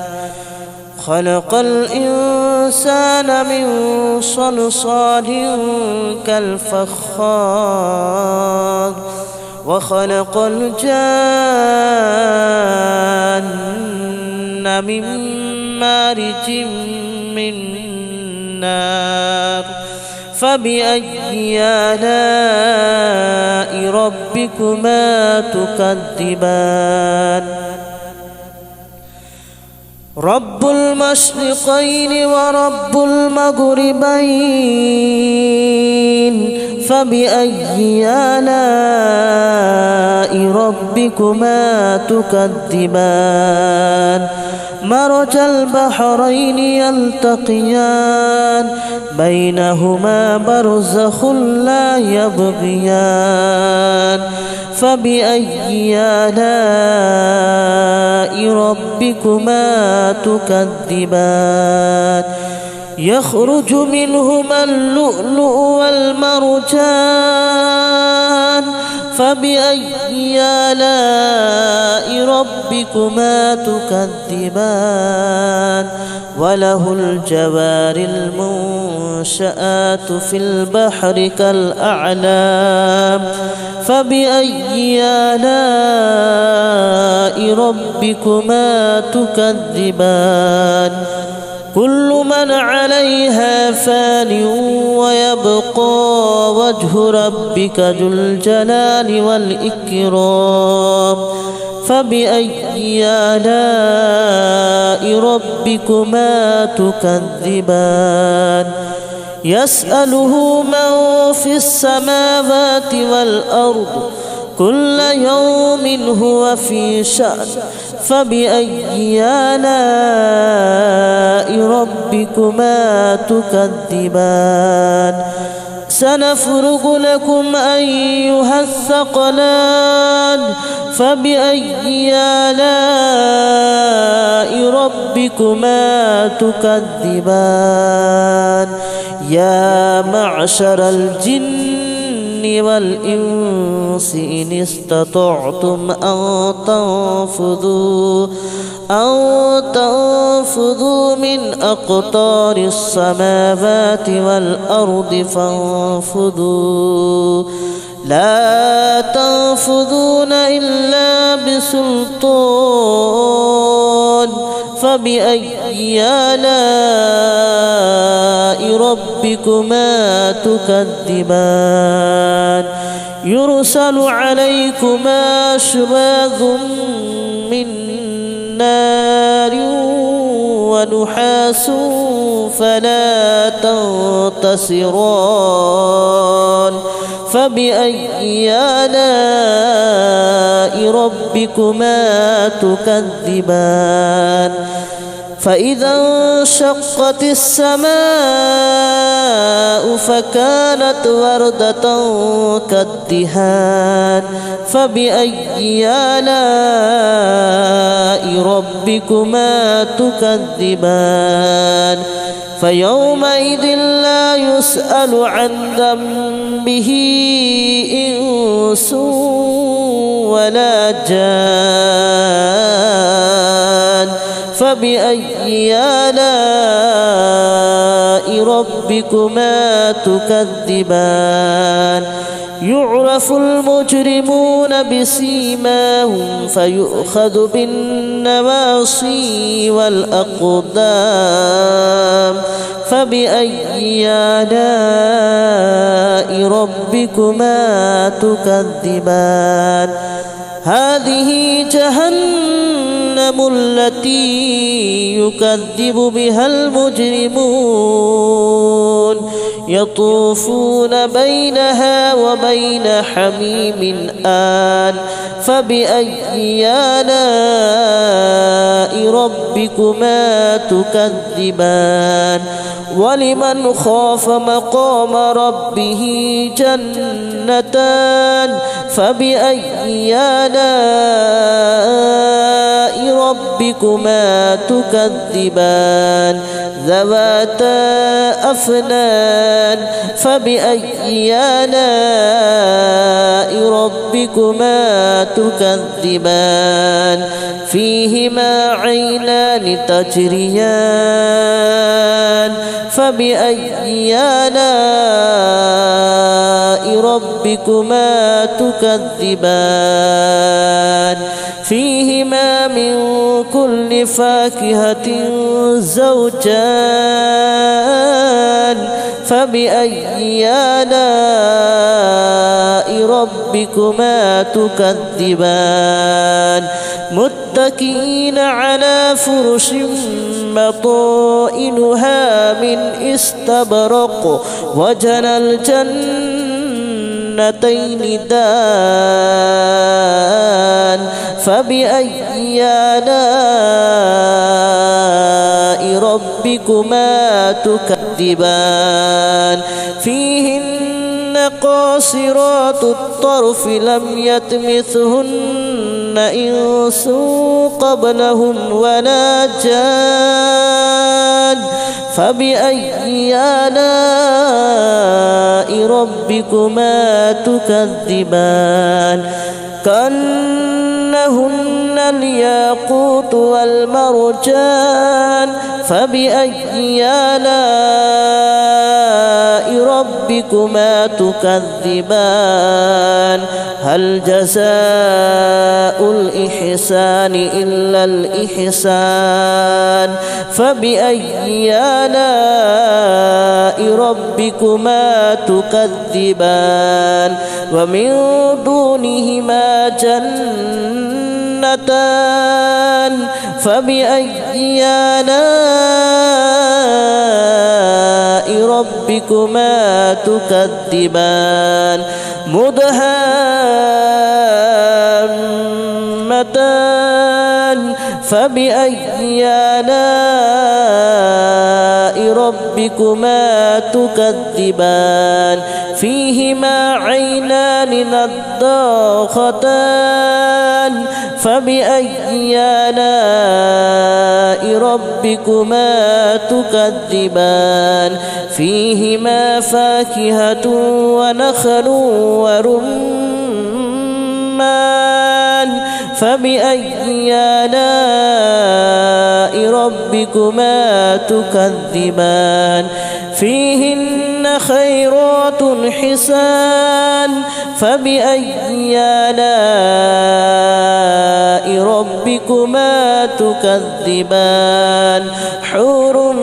خلق الإنسان من صلصال كالفخار وخلق الجان من مارج من نار فبأي آلاء ربكما تكذبان رب المشرقين ورب المغربين فبأي آلاء ربكما تكذبان مرج البحرين يلتقيان بينهما برزخ لا يبغيان فبأي آلاء ربكما تكذبان يخرج منهما اللؤلؤ والمرجان فبأي آلاء ربكما تكذبان وله الجوار المنشآت في البحر كالأعلام فبأي آلاء ربكما تكذبان كل من عليها فان ويبقى وجه ربك ذو الجلال والإكرام فبأي آلاء ربكما تكذبان يسأله من في السماوات والأرض كل يوم هو في شأن فبأي آلاء ربكما تكذبان سنفرغ لكم أيها الثقلان فبأي آلاء ربكما تكذبان يا معشر الجن والإنس إن استطعتم أن تنفذوا من أقطار السماوات والأرض فانفذوا لا تنفذون إلا بسلطان فبأي آلاء ربكما تكذبان يرسل عليكما شواظ من نار ونحاس فلا تنتصران فبأي آلاء ربكما تكذبان فإذا انشقت السماء فكانت وردة كالدهان فبأي آلاء ربكما تكذبان فيومئذ لا يسأل عن ذنبه إنس ولا جان فبأي آلاء ربكما تكذبان يعرف المجرمون بسيماهم فيؤخذ بالنواصي والأقدام فبأي آلاء ربكما تكذبان هذه جهنم التي يكذب بها المجرمون يطوفون بينها وبين حميم آن فبأي آلاء ربكما تكذبان ولمن خاف مقام ربه جنتان فبأي آلاء ربكما تكذبان ذواتا أفنان فبأي آلاء ربكما تكذبان فيهما عينان عينان تجريان فبأي آلاء ربكما تكذبان فيهما من كل فاكهة زوجان فبأي آلاء ربكما تكذبان متكئين على فرش مطائنها من استبرق وجنى الجنتين دان فبأي آلاء ربكما تكذبان فيهن قاصرات الطرف لم يطمثهن إنس قبلهم ولا جان فبأي آلاء ربكما تكذبان كأنهن الياقوت والمرجان فبأي آلاء ربكما تكذبان هل جزاء الإحسان إلا الإحسان فبأي آلاء ربكما تكذبان ومن دونهما جنتان فبأي آلاء ربكما تكذبان مدهامتان فبأي آلاء ربكما تكذبان فيهما عينان نضاختان فبأي آلاء ربكما تكذبان فيهما فاكهة ونخل ورمان فبأي آلاء ربكما تكذبان فيهن خيرات حسان فبأي آلاء ربكما تكذبان حور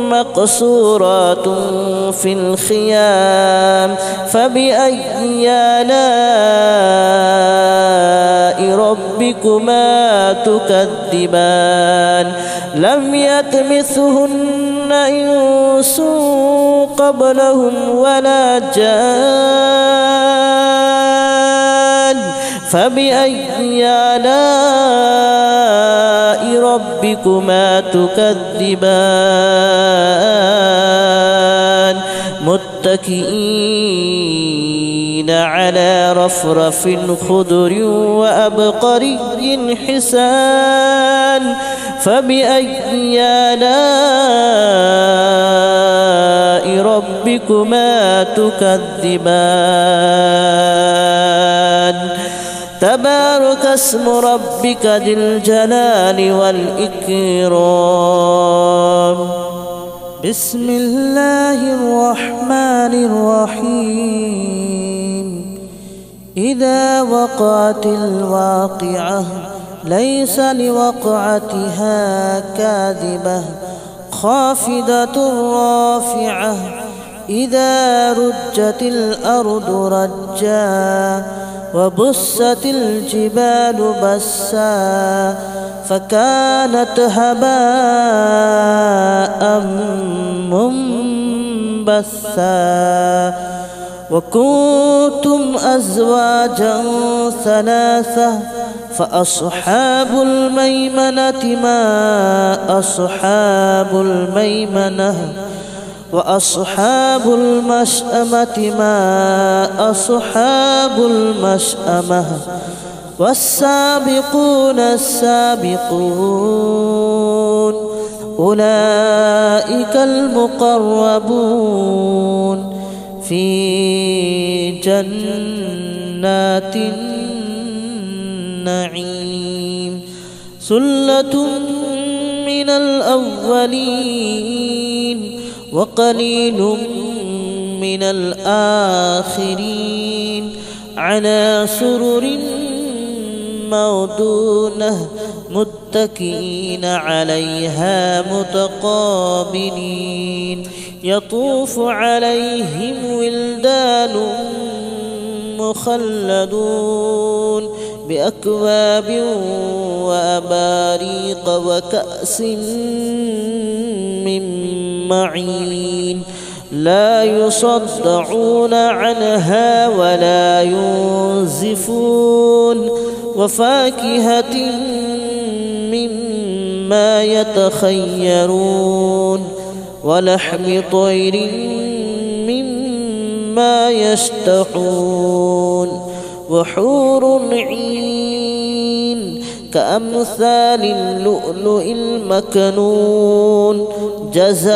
مقصورات في الخيام فبأي آلاء ربكما تكذبان لم يطمثهن إنس قبلهم ولا جان فبأي آلاء ربكما تكذبان متكئين على رفرف خضر وأبقري حسان فبأي آلاء ربكما تكذبان تبارك اسم ربك ذي الجلال والإكرام بسم الله الرحمن الرحيم إذا وقعت الواقعة ليس لوقعتها كاذبة خافضة رافعة إذا رجت الأرض رجا وبست الجبال بسا فكانت هباء منبثا وكنتم أزواجا ثلاثة فأصحاب الميمنة ما أصحاب الميمنة وأصحاب المشأمة ما أصحاب المشأمة والسابقون السابقون أولئك المقربون في جنات النعيم ثلة من الأولين وقليل من الآخرين على سرر موضونة متكئين عليها متقابلين يطوف عليهم ولدان مخلدون بأكواب وأباريق وكأس من معين لا يصدعون عنها ولا ينزفون وفاكهة مما يتخيرون ولحم طير مما يشتهون وحور عين كأمثال اللؤلؤ المكنون جزاء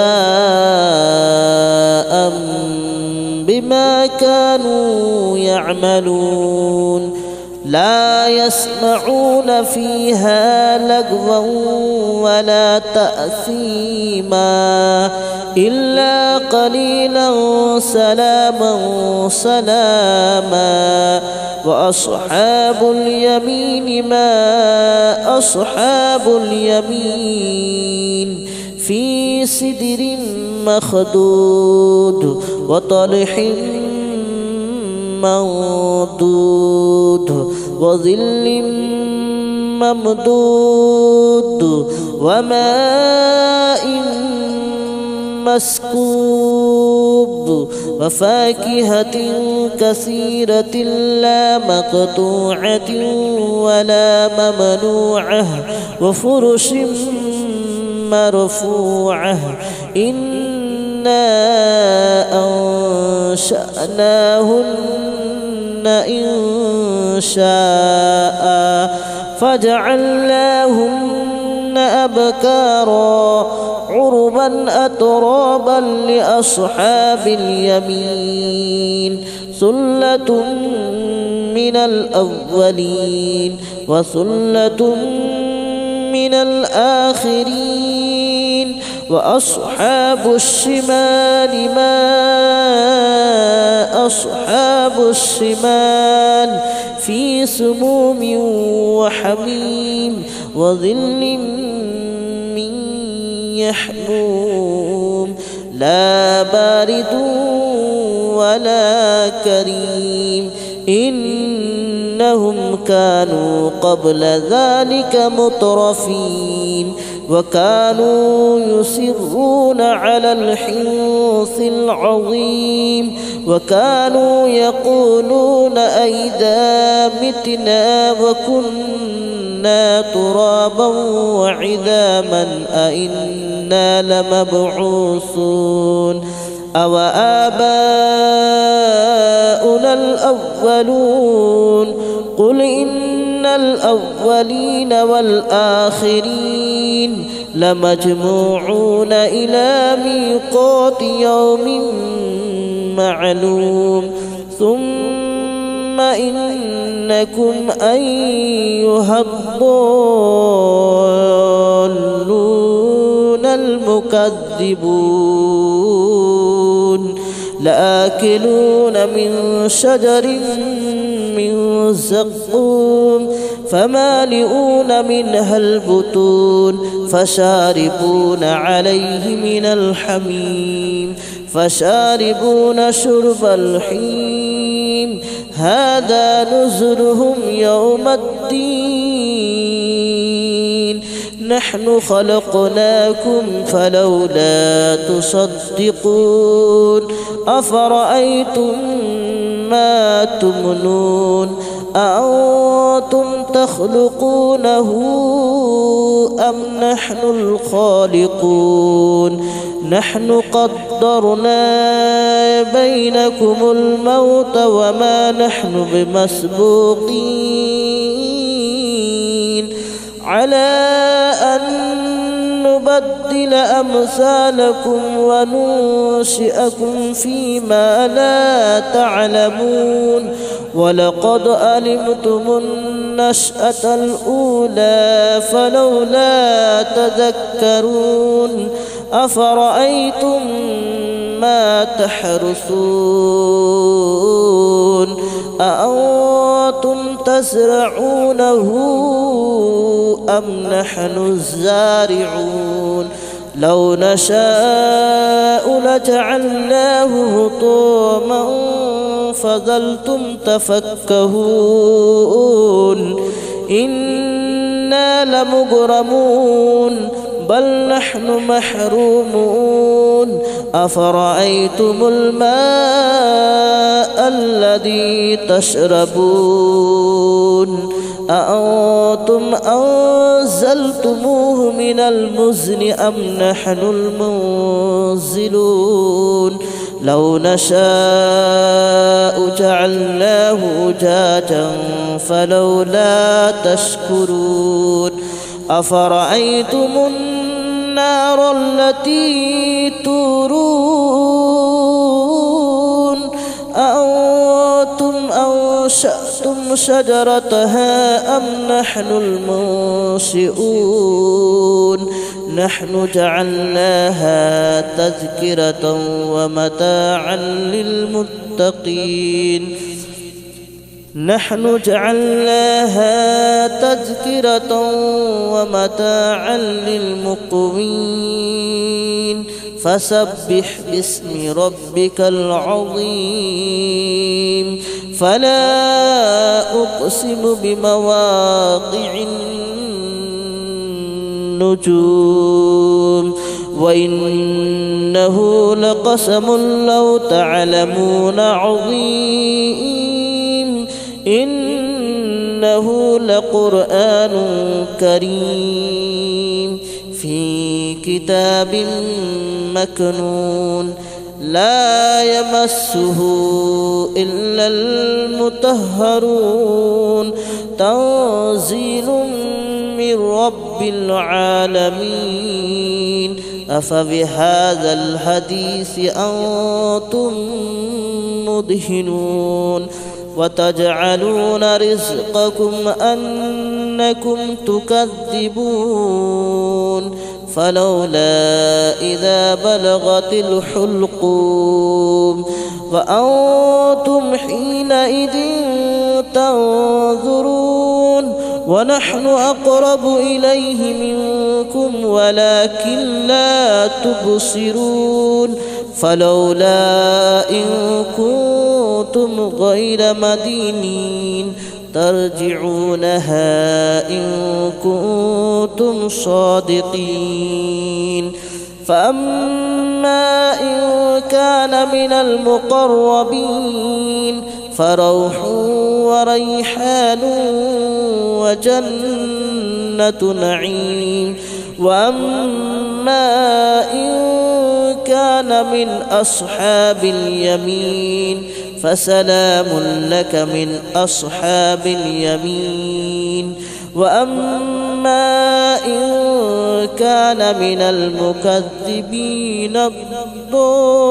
بما كانوا يعملون لا يسمعون فيها لغوا ولا تأثيما إلا قليلا سلاما سلاما وأصحاب اليمين ما أصحاب اليمين في سدر مخضود وطلح منضود وظل ممدود وماء مسكوب وفاكهة كثيرة لا مقطوعة ولا ممنوعة وفرش مرفوعة إنا أنشأناهن إن شاء فجعلناهن أبكارا عربا أترابا لأصحاب اليمين ثلة من الأولين وثلة من الآخرين وأصحاب الشمال ما أصحاب الشمال في سموم وحميم وظل من يحموم لا بارد ولا كريم إنهم كانوا قبل ذلك مترفين وكانوا يصرون على الحنث العظيم وكانوا يقولون أئذا متنا وكنا ترابا وعظاما أئنا لمبعوثون أو آباؤنا الأولون قل إن الأولين والآخرين لمجموعون إلى ميقات يوم معلوم ثم إنكم أيها الضالون المكذبون لآكلون من شجر من زقوم فمالئون منها البطون فشاربون عليه من الحميم فشاربون شرب الحميم هذا نزلهم يوم الدين نحن خلقناكم فلولا تصدقون أفرأيتم ما تمنون أأنتم تخلقونه أم نحن الخالقون نحن قدرنا بينكم الموت وما نحن بمسبوقين على أن نبدل نستبدل أمثالكم وننشئكم فيما لا تعلمون ولقد علمتم النشأة الأولى فلولا تذكرون أفرأيتم ما تحرثون أأنتم تزرعونه أم نحن الزارعون لو نشاء لجعلناه هطاما فظلتم تفكهون إنا لمغرمون بل نحن محرومون أفرأيتم الماء الذي تشربون أأنتم أنزلتموه من المزن أم نحن المنزلون لو نشاء جعلناه أجاجا فلولا تشكرون أفرأيتم النار التي تورون أأنتم أنشأتم شجرتها أم نحن المنشئون نحن جعلناها تذكرة ومتاعا للمتقين نحن جعلناها تذكرة ومتاعا للمقوين فسبح باسم ربك العظيم فلا أقسم بمواقع النجوم وإنه لقسم لو تعلمون عظيم إنه لقرآن كريم في كتاب مكنون لا يمسه إلا المطهرون تنزيل من رب العالمين أفبهذا الحديث أنتم مدهنون وتجعلون رزقكم أنكم تكذبون فلولا إذا بلغت الحلقوم وأنتم حينئذ تنظرون ونحن أقرب إليه منكم ولكن لا تبصرون فلولا إن كنتم غير مدينين ترجعونها إن كنتم صادقين فأما إن كان من المقربين فروح وريحان وجنة نعيم وأما إن كان من أصحاب اليمين فسلام لك من أصحاب اليمين وأما إن كان من المكذبين الضالين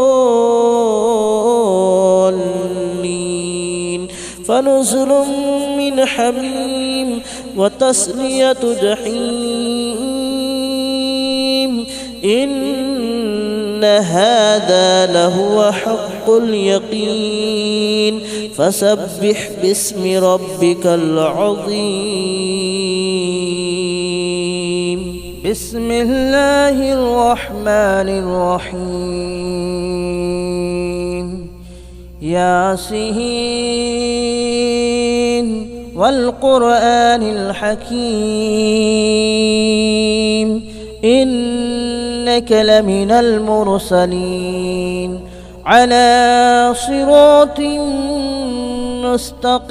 فنزل من حميم وتصلية جحيم إن هذا لهو حق اليقين فسبح باسم ربك العظيم بسم الله الرحمن الرحيم ياسين والقرآن الحكيم إنك لمن المرسلين على صراط مستقيم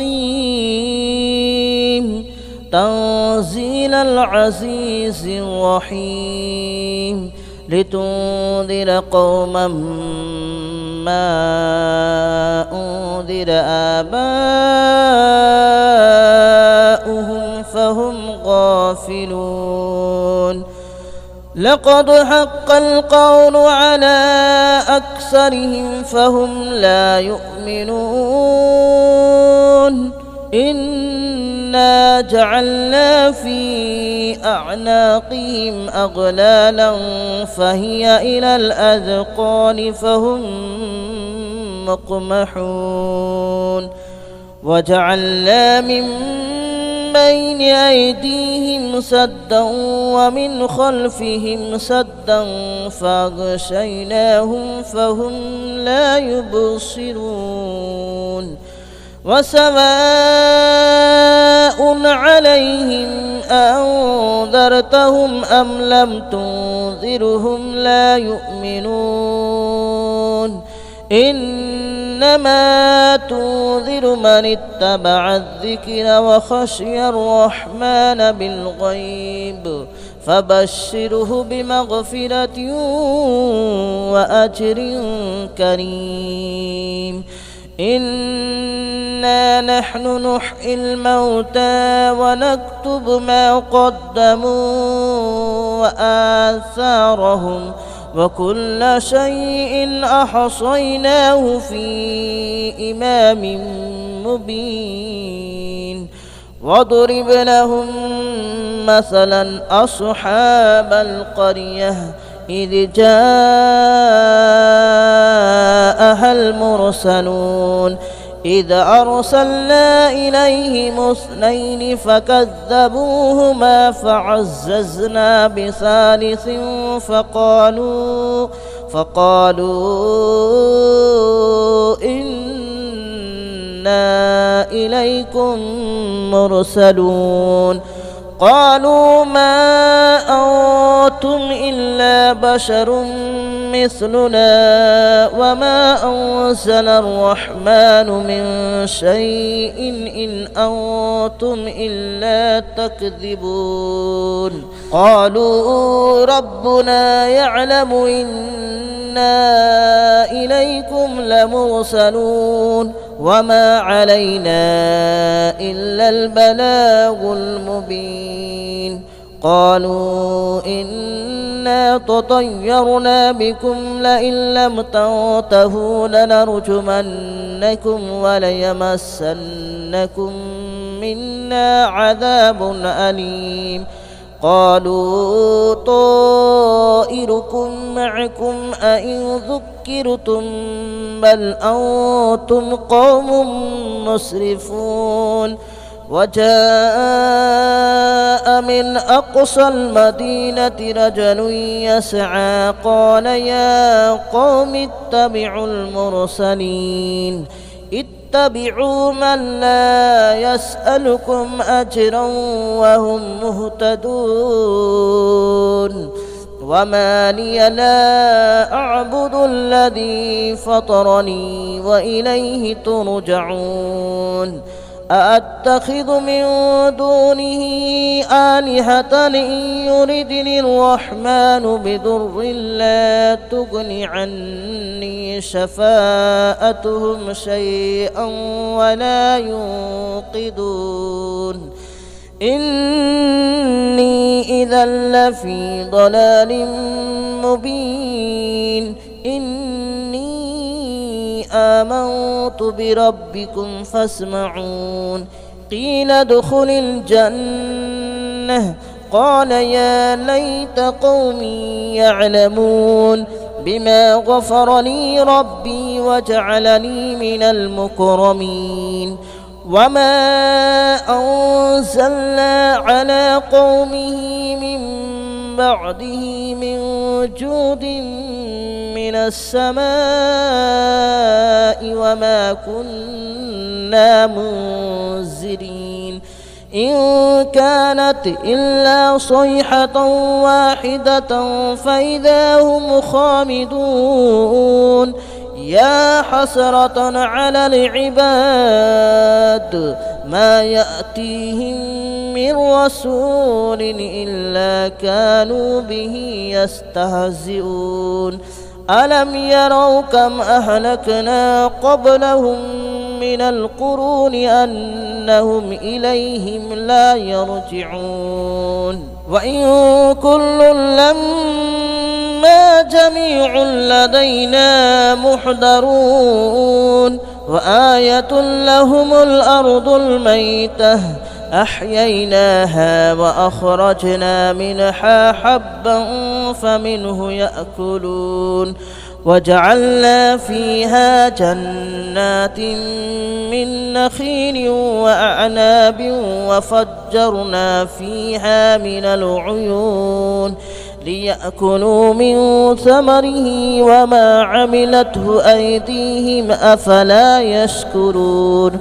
تنزيل العزيز الرحيم لتنذر قوما ما أنذر آباؤهم فهم غافلون لقد حق القول على أكثرهم فهم لا يؤمنون إنا جعلنا في أعناقهم أغلالا فهي إلى الأذقان فهم مقمحون وجعلنا من بين أيديهم سدا ومن خلفهم سدا فأغشيناهم فهم لا يبصرون وسواء عليهم أنذرتهم أم لم تنذرهم لا يؤمنون إنما تنذر من اتبع الذكر وخشي الرحمن بالغيب فبشره بمغفرة وأجر كريم إنا نحن نحيي الموتى ونكتب ما قدموا وآثارهم وكل شيء أحصيناه في إمام مبين واضرب لهم مثلا أصحاب القرية إذ جاءها المرسلون إذ أرسلنا إليهم اثنين فكذبوهما فعززنا بثالث فقالوا إنا إليكم مرسلون قالوا ما أنتم إلا بشر مثلنا وما أنزل الرحمن من شيء إن أنتم إلا تكذبون قالوا ربنا يعلم إنا إليكم لمرسلون وما علينا إلا البلاغ المبين قالوا إنا تطيرنا بكم لئن لم تنتهوا لنرجمنكم وليمسنكم منا عذاب أليم قالوا طائركم معكم أئن ذكرتم بل أنتم قوم مسرفون وجاء من أقصى المدينة رجل يسعى قال يا قوم اتبعوا المرسلين اتبعوا من لا يسألكم أجرا وهم مهتدون وما لي لا أعبد الذي فطرني وإليه ترجعون أأتخذ من دونه آلهة إن يردني الرحمن بضر لا تغن عني شفاءتهم شيئا ولا ينقذون إني إذا لفي ضلال مبين إني آمنت بربكم فاسمعون قيل ادخل الجنة قال يا ليت قومي يعلمون بما غفر لي ربي وجعلني من المكرمين وما أنزلنا على قومه من بعده من جود من السماء وما كنا منزلين إن كانت إلا صيحة واحدة فإذا هم خامدون يا حسرة على العباد ما يأتيهم من رسول إلا كانوا به يستهزئون ألم يروا كم أهلكنا قبلهم من القرون أنهم إليهم لا يرجعون وإن كل لما جميع لدينا محضرون وآية لهم الأرض الميتة أحييناها وأخرجنا منها حبا فمنه يأكلون وجعلنا فيها جنات من نخيل وأعناب وفجرنا فيها من العيون ليأكلوا من ثمره وما عملته أيديهم أفلا يشكرون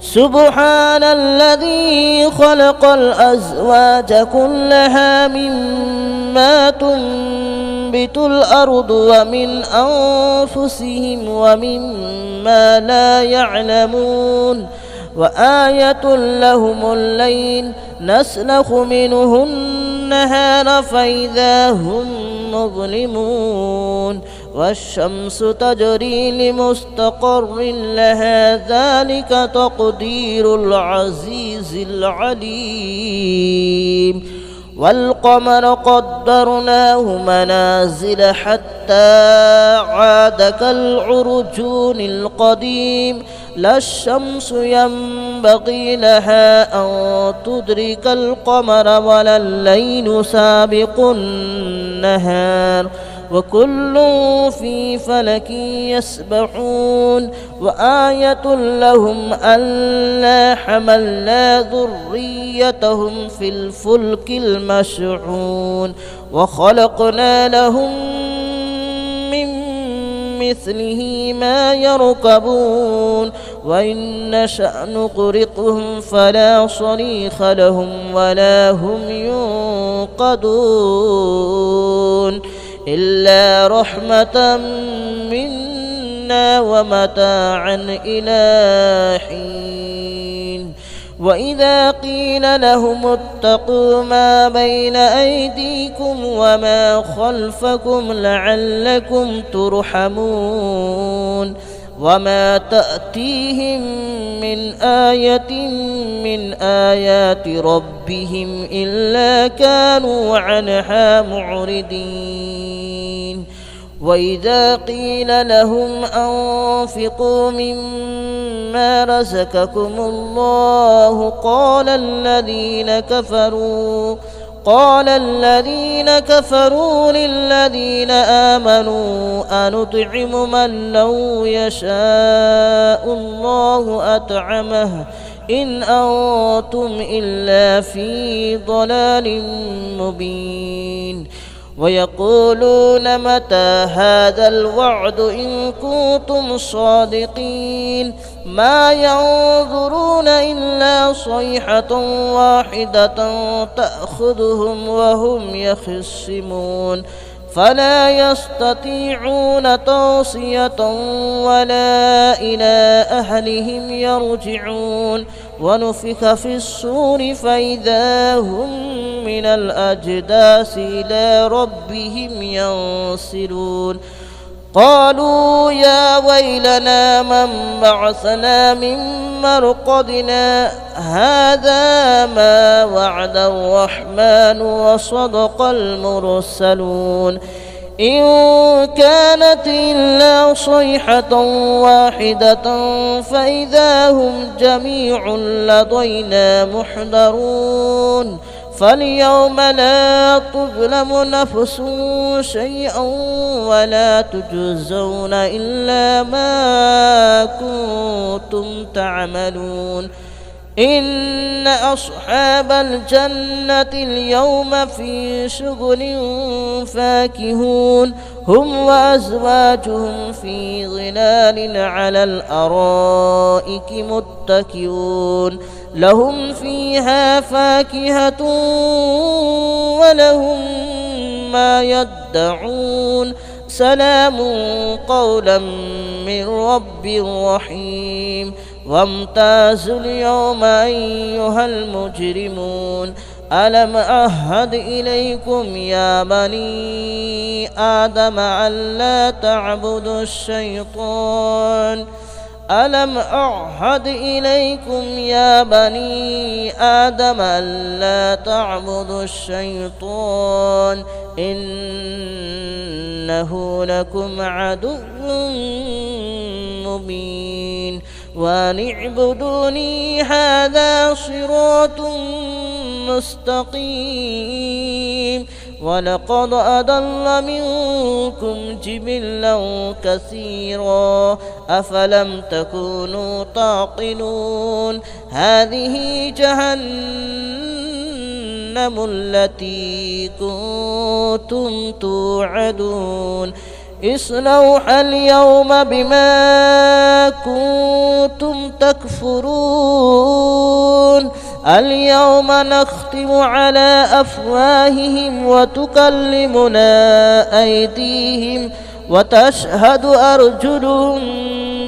سبحان الذي خلق الأزواج كلها مما تنبت الأرض ومن أنفسهم ومما لا يعلمون وآية لهم الليل نسلخ منه النهار فإذا هم مظلمون والشمس تجري لمستقر لها ذلك تقدير العزيز العليم والقمر قدرناه منازل حتى عاد كالعرجون القديم لا الشمس ينبغي لها أن تدرك القمر ولا الليل سابق النهار وكل في فلك يسبحون وآية لهم ألا حملنا ذريتهم في الفلك المشحون وخلقنا لهم من مثله ما يركبون وإن نشأ نغرقهم فلا صريخ لهم ولا هم ينقذون إلا رحمة منا ومتاعا إلى حين وإذا قيل لهم اتقوا ما بين أيديكم وما خلفكم لعلكم ترحمون وما تأتيهم من آية من آيات ربهم إلا كانوا عنها معرضين وإذا قيل لهم أنفقوا مما رزقكم الله قال الذين كفروا للذين آمنوا أنطعم من لو يشاء الله أطعمه إن أنتم إلا في ضلال مبين ويقولون متى هذا الوعد إن كنتم صادقين ما ينظرون إلا صيحة واحدة تأخذهم وهم يخصمون فلا يستطيعون توصية ولا إلى أهلهم يرجعون ونفخ في الصور فإذا هم من الأجداث إلى ربهم ينسلون قالوا يا ويلنا من بعثنا من مرقدنا هذا ما وعد الرحمن وصدق المرسلون إن كانت إلا صيحة واحدة فإذا هم جميع لدينا محضرون فاليوم لا تظلم نفس شيئا ولا تجزون إلا ما كنتم تعملون إن أصحاب الجنة اليوم في شغل فاكهون هم وأزواجهم في ظلال على الأرائك متكئون لهم فيها فاكهة ولهم ما يدعون سلام قولا من رب رحيم وامتازوا اليوم أيها المجرمون ألم أعهد إليكم يا بني آدم ألا تعبدوا الشيطان ألم أعهد إليكم يا بني آدم ألا تعبدوا الشيطان إنه لكم عدو مبين وأن اعبدوني هذا صراط مستقيم ولقد أضل منكم جبلا كثيرا أفلم تكونوا تعقلون هذه جهنم التي كنتم توعدون اصلوها اليوم بما كنتم تكفرون اليوم نختم على أفواههم وتكلمنا أيديهم وتشهد أرجلهم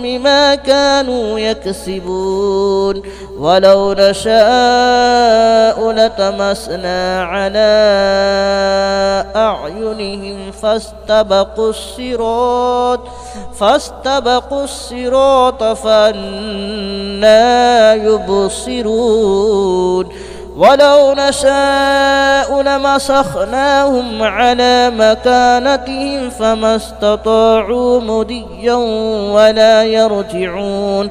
بما كانوا يكسبون ولو نشاء لطمسنا على أعينهم فاستبقوا الصراط فأنى يبصرون ولو نشاء لمسخناهم على مكانتهم فما استطاعوا مضيا ولا يرجعون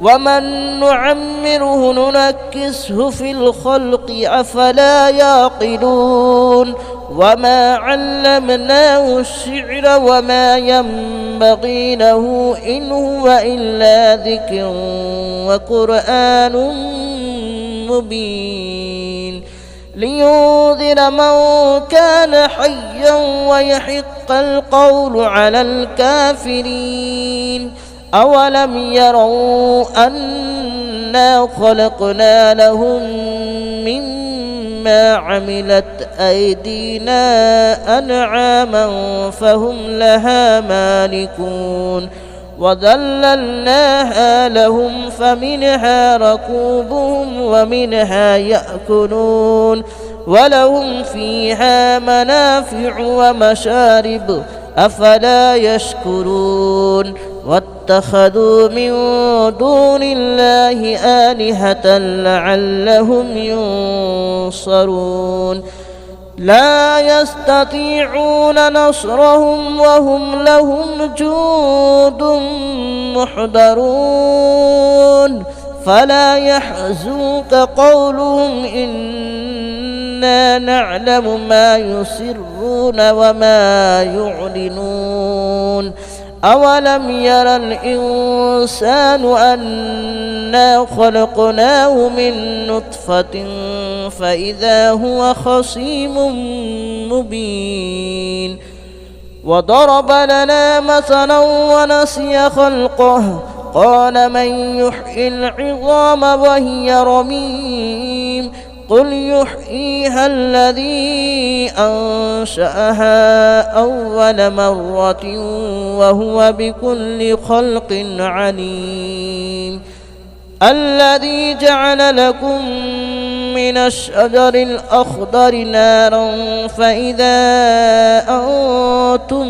ومن نعمره ننكسه في الخلق أفلا يعقلون وما علمناه الشعر وما ينبغي له إن هو إلا ذكر وقرآن مبين لينذر من كان حيا ويحق القول على الكافرين أولم يروا أنا خلقنا لهم مما عملت أيدينا أنعاما فهم لها مالكون وذللناها لهم فمنها ركوبهم ومنها يأكلون ولهم فيها منافع ومشارب أفلا يشكرون واتخذوا من دون الله آلهة لعلهم ينصرون لا يستطيعون نصرهم وهم لهم جند محضرون فلا يحزنك قولهم إنا نعلم ما يسرون وما يعلنون أولم ير الإنسان أنا خلقناه من نطفة فإذا هو خصيم مبين وضرب لنا مثلا ونسي خلقه قال من يحيي العظام وهي رميم قل يحييها الذي أنشأها أول مرة وهو بكل خلق عليم الذي جعل لكم من الشجر الأخضر نارا فإذا أنتم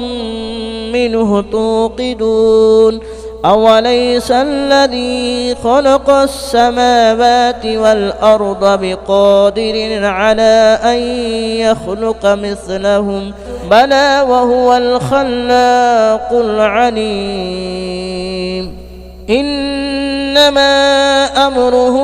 منه توقدون أوليس الذي خلق السماوات والأرض بقادر على أن يخلق مثلهم بلى وهو الخلاق العليم إنما أمره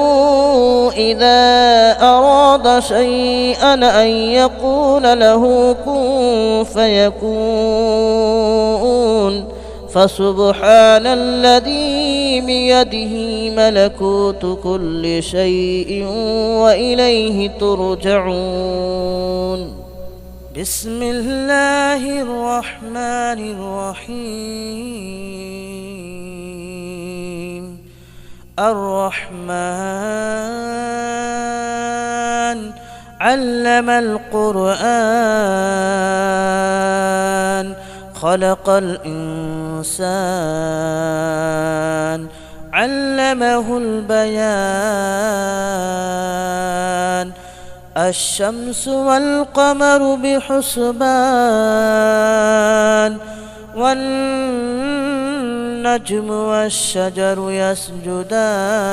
إذا أراد شيئا أن يقول له كن فيكون فسبحان الذي بيده ملكوت كل شيء وإليه ترجعون بسم الله الرحمن الرحيم الرحمن علم القرآن خلق الإنسان علمه البيان الشمس والقمر بحسبان والنجم والنجم والشجر يسجدان